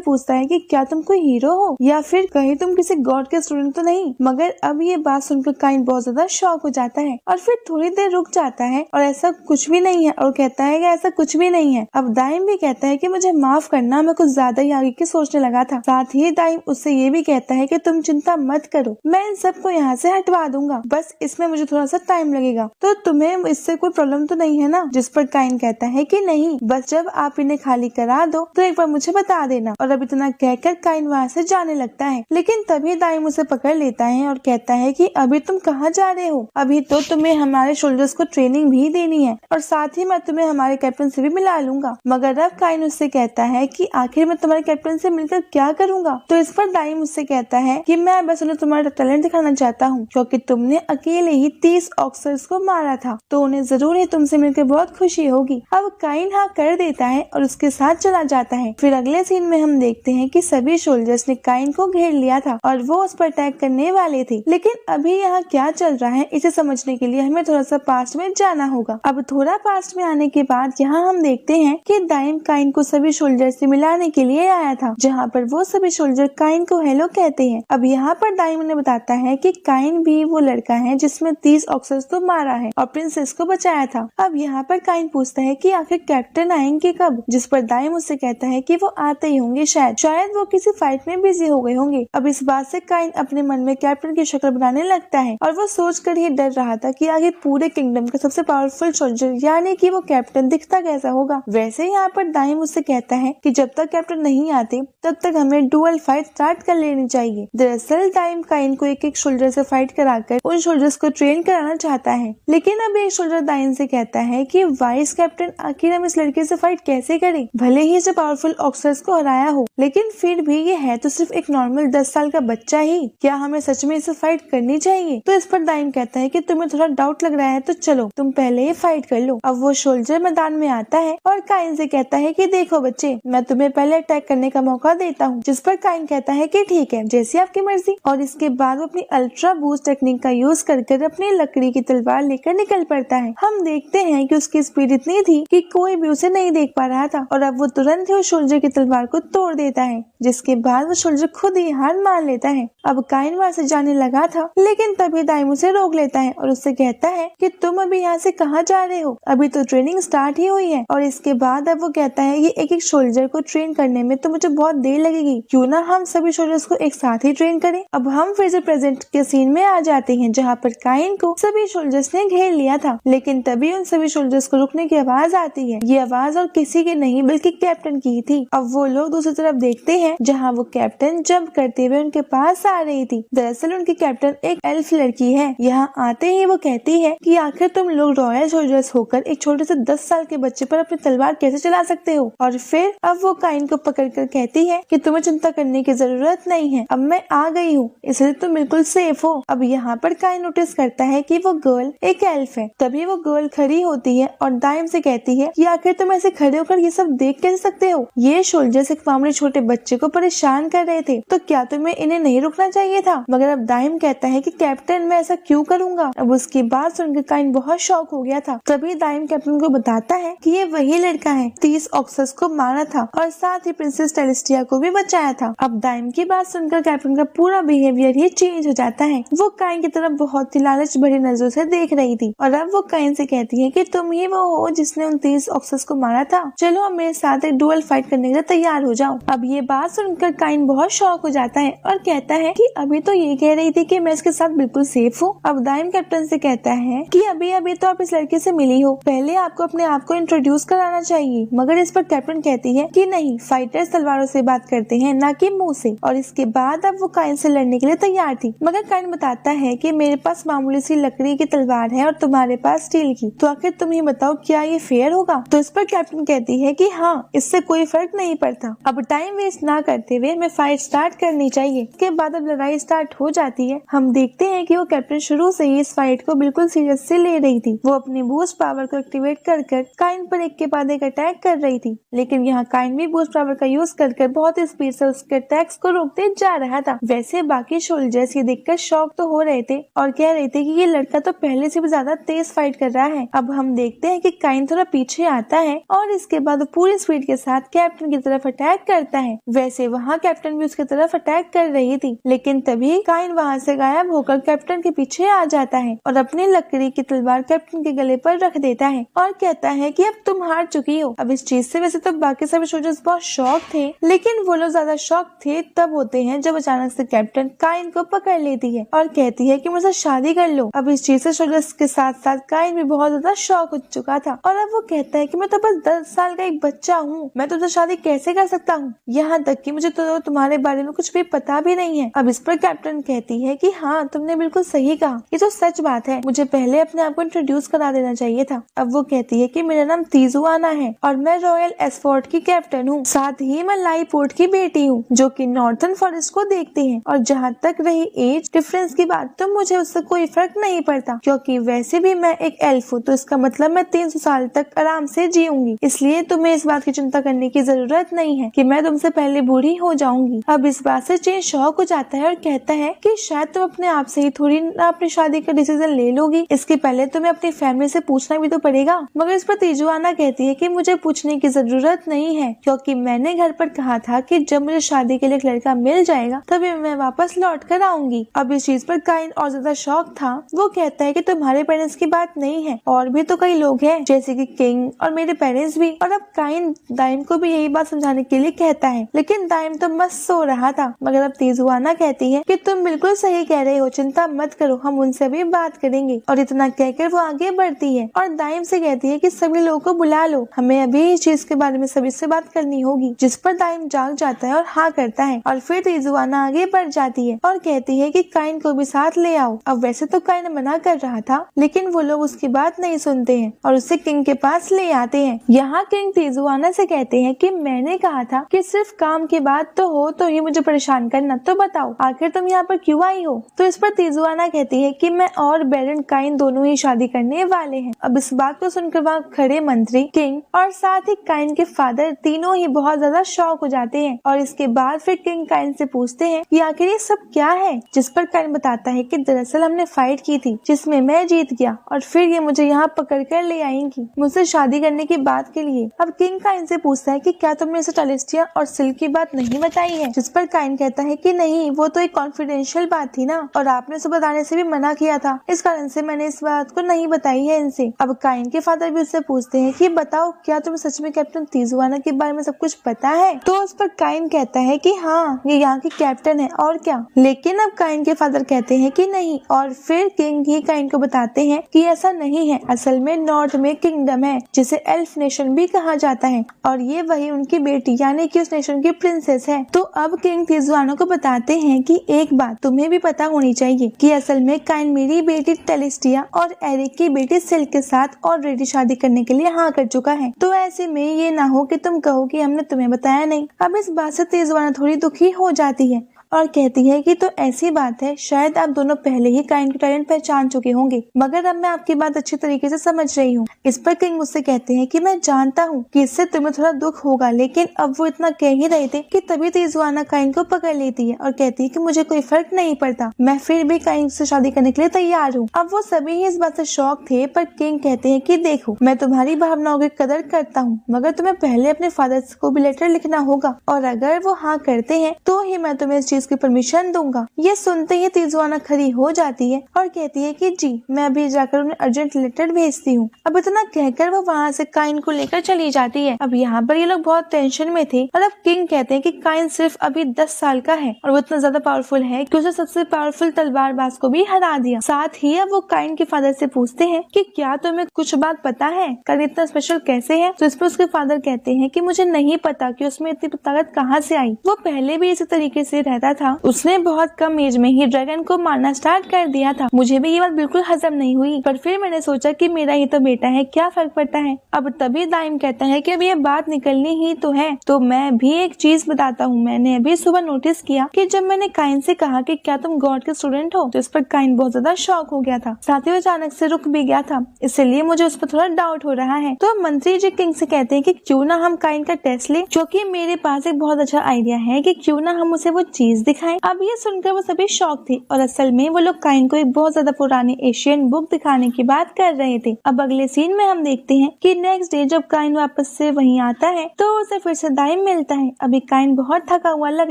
पूछता है कि क्या तुम कोई हीरो हो या फिर कहीं तुम किसी गॉड के स्टूडेंट तो नहीं। मगर अब ये बात सुनकर काइन बहुत ज्यादा शॉक हो जाता है और फिर थोड़ी देर रुक जाता है और ऐसा कुछ भी नहीं है और कहता है कि ऐसा कुछ भी नहीं है। अब दाइम भी कहता है कि मुझे माफ करना, मैं कुछ ज्यादा ही आगे की सोचने लगा था। साथ ही दाइम उससे ये भी कहता है कि तुम चिंता मत करो, मैं इन सबको यहाँ से हटवा दूंगा, बस इसमें मुझे थोड़ा सा टाइम लगेगा। तो तुम्हें इससे कोई प्रॉब्लम तो नहीं है ना। जिस पर काइन कहता है कि नहीं, बस जब आप इन्हें खाली करा दो तो एक बार मुझे बता देना। और अब इतना कहकर काइन वहाँ से जाने लगता है, लेकिन तभी दाइम उसे पकड़ लेता है और कहता है कि अभी तुम कहाँ जा रहे हो, अभी तो तुम्हें हमारे सोल्जर्स को ट्रेनिंग भी देनी है और साथ ही मैं तुम्हें हमारे कैप्टन से भी मिला लूंगा। मगर अब काइन उससे कहता है कि आखिर मैं तुम्हारे कैप्टन से मिलकर क्या करूंगा। तो इस पर दाइम उससे कहता है कि मैं बस उन्हें तुम्हारा टैलेंट दिखाना चाहता हूँ, क्योंकि तुमने अकेले ही 30 ऑक्सर्स को मारा था, तो उन्हें जरूर ही तुमसे मिलकर बहुत खुशी होगी। अब काइन हाँ कर देता है और उसके साथ चला जाता है। फिर अगले सीन में हम देखते हैं कि सभी सोल्जर्स ने काइन को घेर लिया था और वो उस पर अटैक करने वाले थे। लेकिन अभी यहाँ क्या चल रहा है, इसे समझने के लिए हमें थोड़ा सा पास्ट में जाना होगा। अब थोड़ा पास्ट में आने के बाद यहाँ हम देखते हैं कि दाइम काइन को सभी सोल्जर से मिलाने के लिए आया था, जहाँ पर वो सभी सोल्जर काइन को हेलो कहते हैं। अब यहाँ पर दाइम उन्हें बताता है कि काइन भी वो लड़का है जिसमें 30 ऑक्सर्स को मारा है और प्रिंसेस को बचाया था। अब यहाँ पर काइन पूछता है कि आखिर कैप्टन आएंगे कब, जिस पर दाइम उससे कहता है कि वो आते ही होंगे, शायद वो किसी फाइट में बिजी हो गए होंगे। अब इस बात से काइन अपने मन में कैप्टन की शक्ल बनाने लगता है और वो सोचकर ही डर रहा था कि आगे पूरे किंगडम का सबसे पावरफुल सोल्जर यानी कि वो कैप्टन दिखता कैसा होगा। वैसे यहाँ पर दाइम उससे कहता है कि जब तक कैप्टन नहीं आते तब तक हमें डुअल फाइट स्टार्ट कर लेनी चाहिए। दरअसल दाइम काइन को एक एक सोल्जर से फाइट कराकर उन सोल्जर्स को ट्रेन कराना चाहता है। लेकिन अब एक सोल्जर दाइम से कहता है कि वाइस कैप्टन, आखिर हम इस लड़के से फाइट कैसे करें, भले ही इसे पावरफुल ऑक्सर्स को हराया हो, लेकिन फिर भी ये है तो सिर्फ एक नॉर्मल 10 साल का बच्चा ही, क्या हमें सच में इसे फाइट करनी चाहिए? तो इस पर दाइम कहता है कि तुम्हें थोड़ा डाउट लग रहा है तो चलो तुम पहले ही फाइट कर लो। अब वो सोल्जर मैदान में आता है और काइन से कहता है कि देखो बच्चे, मैं तुम्हें पहले अटैक करने का मौका देता हूँ। जिस पर काइन कहता है कि ठीक है, जैसी आपकी मर्जी। और इसके बाद वो अपनी अल्ट्रा बूस्ट टेक्निक का यूज कर अपनी लकड़ी की तलवार लेकर निकल पड़ता है। हम देखते हैं कि उसकी स्पीड इतनी थी कि कोई भी उसे नहीं देख पा रहा था और अब वो तुरंत ही उस सोल्जर की तलवार को तोड़ देता है, जिसके बाद वो सोल्जर खुद ही हार मान लेता है। अब काइन वहाँ से जाने लगा था, लेकिन तभी दाइम उसे रोक लेता है और उससे कहता है कि तुम अभी यहाँ से कहाँ जा रहे हो, अभी तो ट्रेनिंग स्टार्ट ही हुई है। और इसके बाद अब वो कहता है कि एक एक सोल्जर को ट्रेन करने में तो मुझे बहुत देर लगेगी, क्यों ना हम सभी सोल्जर्स को एक साथ ही ट्रेन करें। अब हम फिर से प्रेजेंट के सीन में आ जाते हैं, जहाँ पर काइन को सभी सोल्जर्स ने घेर लिया था, लेकिन तभी उन सभी सोल्जर्स को रुकने की आवाज आती है। ये आवाज और किसी की नहीं बल्कि कैप्टन की थी। अब वो लोग दूसरी तरफ देखते हैं, जहाँ वो कैप्टन जंप करते हुए उनके पास आ रही थी। दरअसल उनकी कैप्टन एक एल्फ लड़की है। यहाँ आते ही वो कहती है कि आखिर तुम लोग रॉयल सोल्जर्स होकर एक छोटे से 10 साल के बच्चे पर अपनी तलवार कैसे चला सकते हो। और फिर अब वो काइन को पकड़कर कहती है कि तुम्हें चिंता करने की जरूरत नहीं है, अब मैं आ गई हूँ, इसलिए तुम बिल्कुल सेफ हो। अब यहाँ पर काइन नोटिस करता है कि वो गर्ल एक एल्फ है। तभी वो गर्ल खड़ी होती है और दाइम से कहती है कि आखिर तुम ऐसे खड़े होकर ये सब देख कैसे सकते हो। ये सोल्जर्स एक मामूली छोटे बच्चे को परेशान कर रहे थे, तो क्या तुम्हें इन्हें नहीं रुकना चाहिए था। मगर अब दाइम कहता है कि कैप्टन मैं ऐसा क्यों करूंगा। अब उसकी बात सुनकर काइन बहुत शॉक हो गया था। तभी दाइम कैप्टन को बताता है कि ये वही लड़का है 30 ऑक्सस को मारा था और साथ ही प्रिंसेस टेलिस्टिया को भी बचाया था। अब दाइम की बात सुनकर कैप्टन का पूरा बिहेवियर ही चेंज हो जाता है। वो काइन की तरफ बहुत ही लालच भरी नजरों से देख रही थी और अब वो काइन से कहती है कि तुम ही वो हो जिसने उन 30 ऑक्सस को मारा था, चलो अब मेरे साथ एक डुअल फाइट करने के लिए तैयार हो जाओ। अब ये बात सुनकर काइन बहुत शॉक हो जाता है और कहता है कि अभी तो ये कह रही थी कि मैं इसके साथ बिल्कुल सेफ हूँ। अब दाइम कैप्टन से कहता है कि अभी अभी तो आप इस लड़के से मिली हो, पहले आपको अपने आप को इंट्रोड्यूस कराना चाहिए। मगर इस पर कैप्टन कहती है कि नहीं, फाइटर्स तलवारों से बात करते हैं ना कि मुंह से। और इसके बाद अब वो काइन से लड़ने के लिए तैयार थी, मगर काइन बताता है कि मेरे पास मामूली सी लकड़ी की तलवार है और तुम्हारे पास स्टील की, तो आखिर तुम ही बताओ क्या ये फेयर होगा। तो इस पर कैप्टन कहती है कि हाँ, इससे कोई फर्क नहीं पड़ता। अब टाइम वेस्ट ना करते हुए हमें फाइट स्टार्ट करनी चाहिए। इसके बाद अब लड़ाई स्टार्ट हो जाती है। हम देखते हैं कि वो कैप्टन शुरू से ही इस फाइट को बिल्कुल सीरियस से ले रही थी। वो अपनी बूस्ट पावर को एक्टिवेट कर काइन पर एक के बाद एक अटैक कर रही थी, लेकिन यहाँ काइन भी बूस्ट पावर का यूज कर बहुत स्पीड से उसके अटैक्स को रोकते जा रहा था। वैसे बाकी सोल्जर्स ये देखकर शॉक तो हो रहे थे और कह रहे थे कि ये लड़का तो पहले से भी ज्यादा तेज फाइट कर रहा है। अब हम देखते हैं कि काइन थोड़ा पीछे आता है और इसके बाद पूरी स्पीड के साथ कैप्टन की तरफ अटैक करता है। वैसे वहाँ कैप्टन भी उसकी तरफ अटैक कर रही थी, लेकिन तभी काइन वहाँ से गायब होकर कैप्टन के पीछे आ जाता है और अपनी लकड़ी की तलवार कैप्टन के गले पर रख देता है और कहता है कि अब तुम हार चुकी हो। अब इस चीज से वैसे तो बाकी सभी सोल्जर्स बहुत शॉक थे, लेकिन वो लोग ज्यादा शॉक थे तब होते हैं जब अचानक से कैप्टन काइन को पकड़ लेती है और कहती है कि मुझसे शादी कर लो। अब इस चीज से सोल्जर्स के साथ साथ काइन भी बहुत ज्यादा शॉक हो चुका था और अब वो कहता है कि मैं तो बस 10 साल का एक बच्चा हूँ, मैं तुमसे शादी कैसे कर सकता हूँ, यहाँ तक कि मुझे तो तुम्हारे बारे में कुछ भी पता भी नहीं है। अब इस पर कैप्टन कहती है कि हाँ, तुमने बिल्कुल सही कहा, ये तो सच बात है, मुझे पहले अपने आप को इंट्रोड्यूस करा देना चाहिए था। अब वो कहती है कि मेरा नाम तिजुआना है और मैं रॉयल एस्फोर्ट की कैप्टन हूँ, साथ ही मैं लाई पोर्ट की बेटी हूँ जो कि नॉर्थन फॉरेस्ट को देखती है। और जहाँ तक रही एज डिफरेंस की बात, तो मुझे उससे कोई फर्क नहीं पड़ता, क्योंकि वैसे भी मैं एक एल्फ हूँ, तो इसका मतलब मैं 300 साल तक आराम से जीऊंगी, इसलिए तुम्हें इस बात की चिंता करने की जरूरत नहीं है कि मैं तुमसे पहले बूढ़ी हो जाऊंगी। अब इस बात से चेन शॉक हो जाता है और कहता है कि शायद तुम अपने आप से ही थोड़ी ना अपनी शादी का डिसीजन ले लोगी, इसके पहले तुम्हें अपनी फैमिली से पूछना भी तो पड़ेगा। मगर इस पर तिजुआना कहती है कि मुझे पूछने की जरूरत नहीं है, क्योंकि मैंने घर पर कहा था कि जब मुझे शादी के लिए एक लड़का मिल जाएगा तभी मैं वापस लौट कर आऊंगी। अब इस चीज पर काइन और ज्यादा शॉक था। वो कहता है कि तुम्हारे पेरेंट्स की बात नहीं है, और भी तो कई लोग हैं जैसे कि किंग और मेरे पेरेंट्स भी। और अब काइन दाइम को भी यही बात समझाने के लिए कहता है, लेकिन दाइम तो मस्त सो रहा था। मगर अब तिजुआना कहती है कि तुम बिल्कुल सही कह रहे हो, चिंता मत करो, हम उनसे भी बात करेंगे। और इतना कहकर वो आगे बढ़ती है और दाइम से कहती है कि सभी लोगों को बुला लो, हमें अभी इस चीज के बारे में सभी से बात करनी होगी। जिस पर दाइम जाग जाता है और हाँ करता है और फिर तिजुआना आगे बढ़ जाती है और कहती है कि काइन को भी साथ ले आओ। अब वैसे तो काइन मना कर रहा था, लेकिन वो लोग उसकी बात नहीं सुनते हैं और उसे किंग के पास ले आते हैं। यहाँ किंग तिजुआना से कहते हैं कि मैंने कहा था कि सिर्फ काम की बात तो हो तो ही मुझे परेशान करना, तो बताओ बताओ आखिर तुम यहाँ पर क्यों आई हो। तो इस पर तिजुआना कहती है कि मैं और बैरन काइन दोनों ही शादी करने वाले हैं। अब इस बात को सुनकर वहाँ खड़े मंत्री, किंग और साथ ही काइन के फादर तीनों ही बहुत ज्यादा शॉक हो जाते हैं। और इसके बाद फिर किंग काइन से पूछते हैं कि आखिर ये सब क्या है, जिस पर काइन बताता है कि दरअसल हमने फाइट की थी जिसमें मैं जीत गया और फिर ये मुझे यहाँ पकड़ कर ले आएंगी मुझसे शादी करने की बात के लिए। अब किंग काइन से पूछता है कि क्या तुमने इसे टलिस्टिया और सिल्क की बात नहीं बताई है, जिस पर काइन कहता है कि नहीं, वो तो एक कॉन्फिडेंशियल बात थी ना और आपने उसे बताने से भी मना किया था, इस कारण से मैंने इस बात को नहीं बताई है इनसे। अब काइन के फादर भी उससे पूछते हैं कि बताओ क्या तुम्हें सच में कैप्टन तिजुआना के बारे में सब कुछ पता है। तो उस पर काइन कहता है कि हाँ, ये यहाँ की कैप्टन है और क्या। लेकिन अब काइन के फादर कहते हैं कि नहीं और फिर किंग ही काइन को बताते हैं कि ऐसा नहीं है, असल में नॉर्थ में किंगडम है जिसे एल्फ नेशन भी कहा जाता है और ये वही उनकी बेटी यानी कि उस नेशन की प्रिंसेस है। तो अब किंग तिजुआना को बताते हैं कि एक बात तुम्हें भी पता होनी चाहिए कि असल में काइन मेरी बेटी टेलिस्टिया और एरिक की बेटी सिल्क के साथ ऑलरेडी शादी करने के लिए हाँ कर चुका है। तो ऐसे में ये ना हो कि तुम कहो कि हमने तुम्हें बताया नहीं। अब इस बात से तिजुआना थोड़ी दुखी हो जाती है और कहती है कि तो ऐसी बात है, शायद आप दोनों पहले ही काइन के टैलेंट पहचान चुके होंगे, मगर अब मैं आपकी बात अच्छी तरीके से समझ रही हूँ। इस पर किंग मुझसे कहते हैं कि मैं जानता हूँ कि इससे तुम्हें थोड़ा दुख होगा, लेकिन अब वो इतना कह ही रहे थे कि तभी तिजुआना काइन को पकड़ लेती है और कहती है कि मुझे कोई फर्क नहीं पड़ता, मैं फिर भी काइन से शादी करने के लिए तैयार हूँ। अब वो सभी ही इस बात से शौक थे, पर किंग कहते हैं कि देखो, मैं तुम्हारी भावनाओं की कदर करता हूँ, मगर तुम्हें पहले अपने फादर को भी लेटर लिखना होगा और अगर वो हाँ करते हैं तो ही मैं तुम्हें इस चीज की परमिशन दूंगा। ये सुनते ही तिजुआना खड़ी हो जाती है और कहती है कि जी, मैं अभी जाकर उन्हें अर्जेंट लेटर भेजती हूँ। अब इतना कहकर वो वहाँ से काइन को लेकर चली जाती है। अब यहाँ पर ये लोग बहुत टेंशन में थे और अब किंग कहते हैं कि काइन सिर्फ अभी 10 साल का है और वो इतना ज्यादा पावरफुल है कि उसे सबसे पावरफुल तलवारबाज को भी हरा दिया। साथ ही अब वो काइन के फादर से पूछते हैं कि क्या तुम्हें कुछ बात पता है, काइन इतना स्पेशल कैसे है। तो इस पर उसके फादर कहते हैं कि मुझे नहीं पता कि उसमें इतनी ताकत कहाँ से आई, वो पहले भी इसी तरीके से रहता था, उसने बहुत कम एज में ही ड्रैगन को मारना स्टार्ट कर दिया था। मुझे भी ये बात बिल्कुल हजम नहीं हुई, पर फिर मैंने सोचा कि मेरा ही तो बेटा है, क्या फर्क पड़ता है। अब तभी दाइम कहता है कि अब ये बात निकलनी ही तो है, तो मैं भी एक चीज बताता हूँ। मैंने अभी सुबह नोटिस किया कि जब मैंने काइन से कहा कि क्या तुम गॉड के स्टूडेंट हो, तो इस पर काइन बहुत ज्यादा शॉक हो गया था, साथ ही वो अचानक से रुक भी गया था, इसलिए मुझे उस पर थोड़ा डाउट हो रहा है। तो मंत्री जी किंग से कहते हैं कि क्यों ना हम काइन का टेस्ट लें, जो कि मेरे पास एक बहुत अच्छा आइडिया है कि क्यों ना हम उसे वो चीज दिखाएं। अब ये सुनकर वो सभी शॉक थे और असल में वो लोग काइन को एक बहुत ज्यादा पुरानी एशियन बुक दिखाने की बात कर रहे थे। अब अगले सीन में हम देखते हैं कि नेक्स्ट डे जब काइन वापस से वहीं आता है तो उसे फिर से दाइम मिलता है। अभी काइन बहुत थका हुआ लग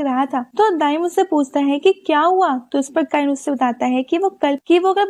रहा था, तो दाइम उससे पूछता है कि क्या हुआ। तो इस पर काइन उससे बताता है कि वो कल